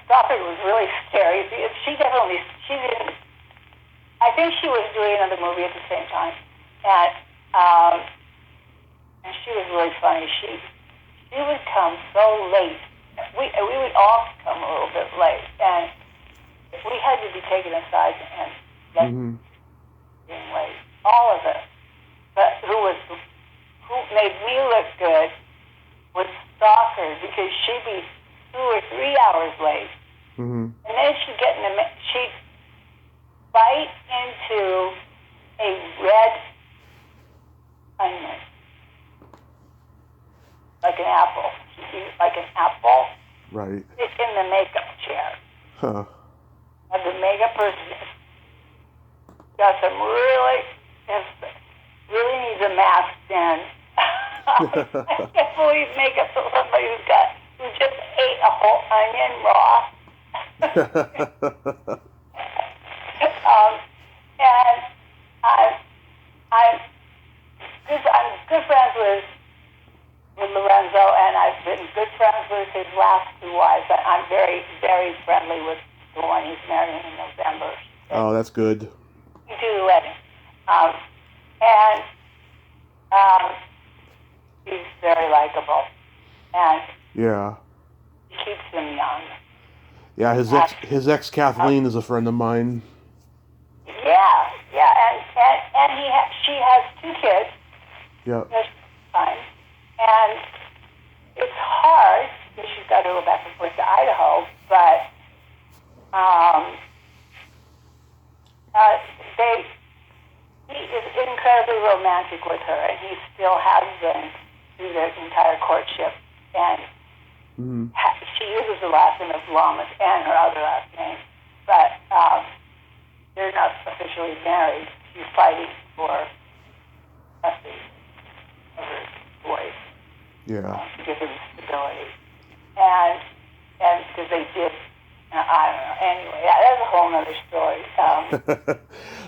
Stoppard was really scary. She didn't, I think she was doing another movie at the same time. And she was really funny. She would come so late. We would all come a little bit late. And we had to be taken aside and let being late. All of it. But who made me look good would stalk her because she'd be 2 or 3 hours late. Mm-hmm. And then she'd bite into a red onion, like an apple. She'd eat like an apple. Right. Sit in the makeup chair. Huh. And the makeup person got some really needs a mask then. I can't believe makeup for somebody who just ate a whole onion raw. And I'm good friends with Lorenzo, and I've been good friends with his last 2 wives. I'm very, very friendly with the one he's marrying in November. Oh, that's good. We do the wedding. He's very likable. And Yeah. he keeps them young. Yeah, his ex Kathleen is a friend of mine. Yeah, and she has 2 kids. Yeah. That's fine. And it's hard because she's got to go back and forth to Idaho, but he is incredibly romantic with her, and he still has been through the entire courtship. And she uses the last name of Lamas and her other last name, but they're not officially married. She's fighting for custody of her boys. Yeah. To give them stability. And because they did, I don't know. Anyway, that's a whole other story.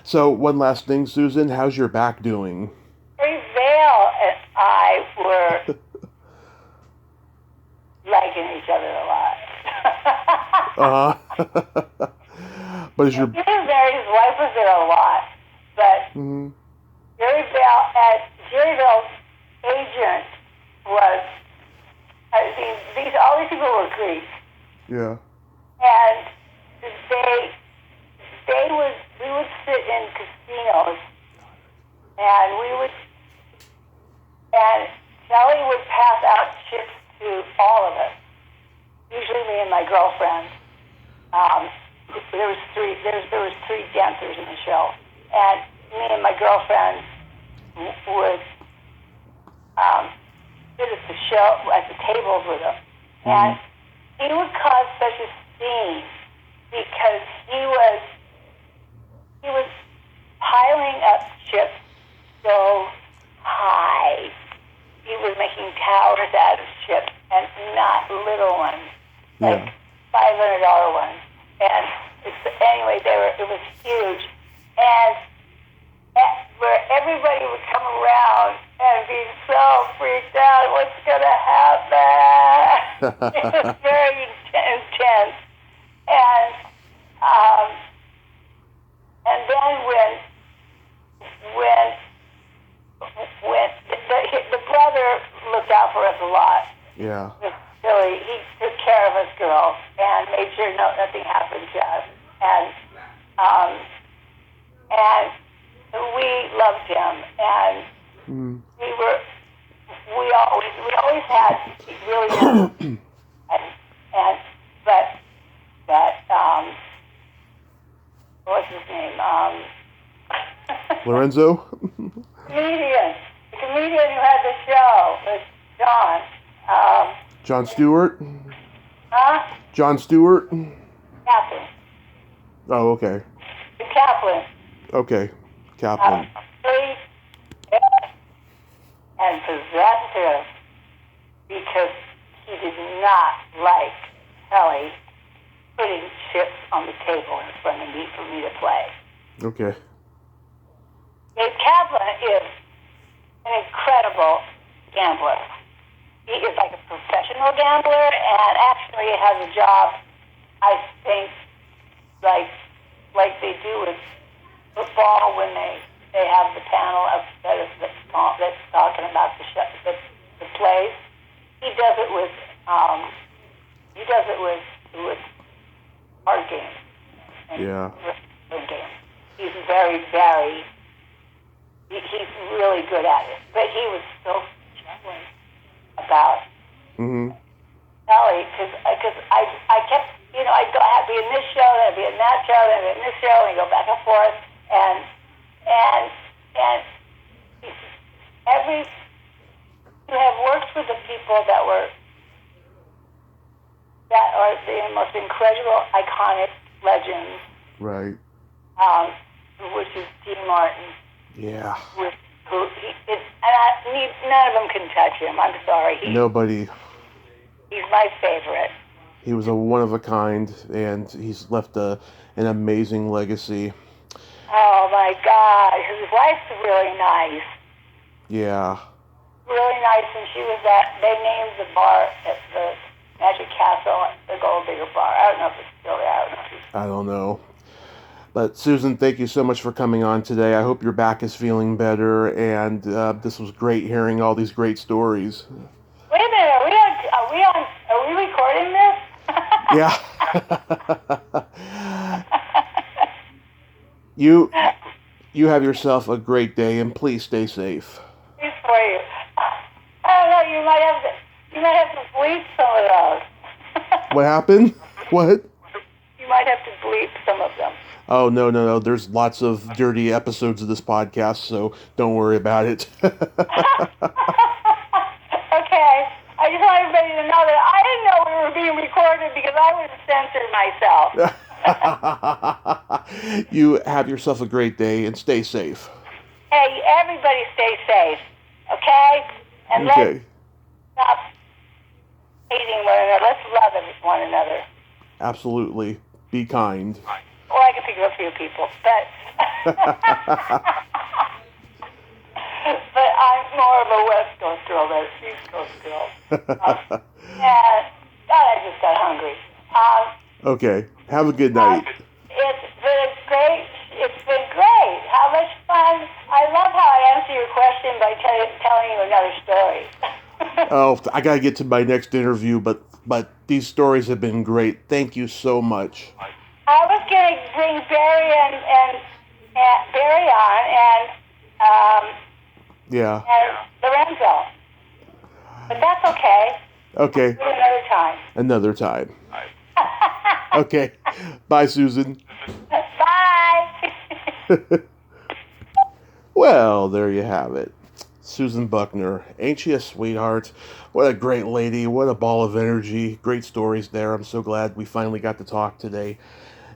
So, one last thing, Susan. How's your back doing? Terry Vale and I were liking each other a lot. But is your... He was married, his wife was there a lot. But Jerry Vale's agent was, all these people were Greeks. Yeah. And we would sit in casinos, and Kelly would pass out chips to all of us, usually me and my girlfriend. There was 3 dancers in the show, and me and my girlfriend would sit at the show, at the tables with him. And he would cause such a scene because he was piling up chips so high. He was making towers out of chips, and not little ones, like $500 ones. And anyway, it was huge. And where everybody would come around and be so freaked out, what's going to happen? It was very intense. And then when the brother looked out for us a lot. Yeah. Billy, he took care of us girls and made sure nothing happened to us. And we loved him, and we always had really what's his name? Lorenzo? The comedian who had the show was John. Jon Stewart? Huh? Jon Stewart? Kaplan. Oh, okay. The Kaplan. Okay. Kaplan. Free and possessive because he did not like Kelly putting chips on the table in front of me for me to play. Okay. Dave Kaplan is an incredible gambler. He is like a professional gambler, and actually has a job, I think, like they do with football when they have the panel that's talking about the plays. He does it with card games. And Yeah. games. He's very, very He's really good at it. But he was so genuine about Ellie, because I kept, I'd be in this show, then I'd be in that show, then I'd be in this show, and go back and forth, and you have worked with the people that are the most incredible, iconic legends. Right. Which is Dean Martin. Yeah. None of them can touch him. I'm sorry. Nobody. He's my favorite. He was a one of a kind, and he's left an amazing legacy. Oh my God, his wife's really nice. Yeah. Really nice, and she was they named the bar at the Magic Castle, the Gold Digger Bar. I don't know if it's still there. I don't know. But Susan, thank you so much for coming on today. I hope your back is feeling better, and this was great hearing all these great stories. Wait a minute, are we recording this? Yeah. You have yourself a great day, and please stay safe. Please for you. I don't know, you might have to bleep some of those. What happened? What? You might have to bleep some of them. Oh, no. There's lots of dirty episodes of this podcast, so don't worry about it. Okay. I just want everybody to know that I didn't know we were being recorded because I would have censored myself. You have yourself a great day and stay safe. Hey, everybody stay safe, okay? And let's stop hating one another. Let's love one another. Absolutely. Be kind. Well, I can think of a few people, but but I'm more of a West Coast girl than an East Coast girl. And God, I just got hungry. Okay. Have a good night. It's been great. It's been great. How much fun. I love how I answer your question by telling you another story. Oh, I got to get to my next interview, but these stories have been great. Thank you so much. I was going to bring Barry and Barry on and Lorenzo, but that's okay. Okay. Do it another time. Another time. Okay. Bye, Susan. Bye. Well, there you have it. Susan Buckner. Ain't she a sweetheart? What a great lady. What a ball of energy. Great stories there. I'm so glad we finally got to talk today.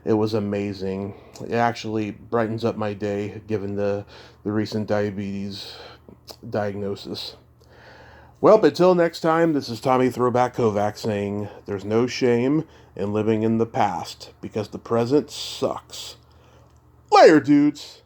It was amazing. It actually brightens up my day, given the recent diabetes diagnosis. Well, but until next time, this is Tommy Throwback Kovac saying, there's no shame in living in the past, because the present sucks. Later, dudes!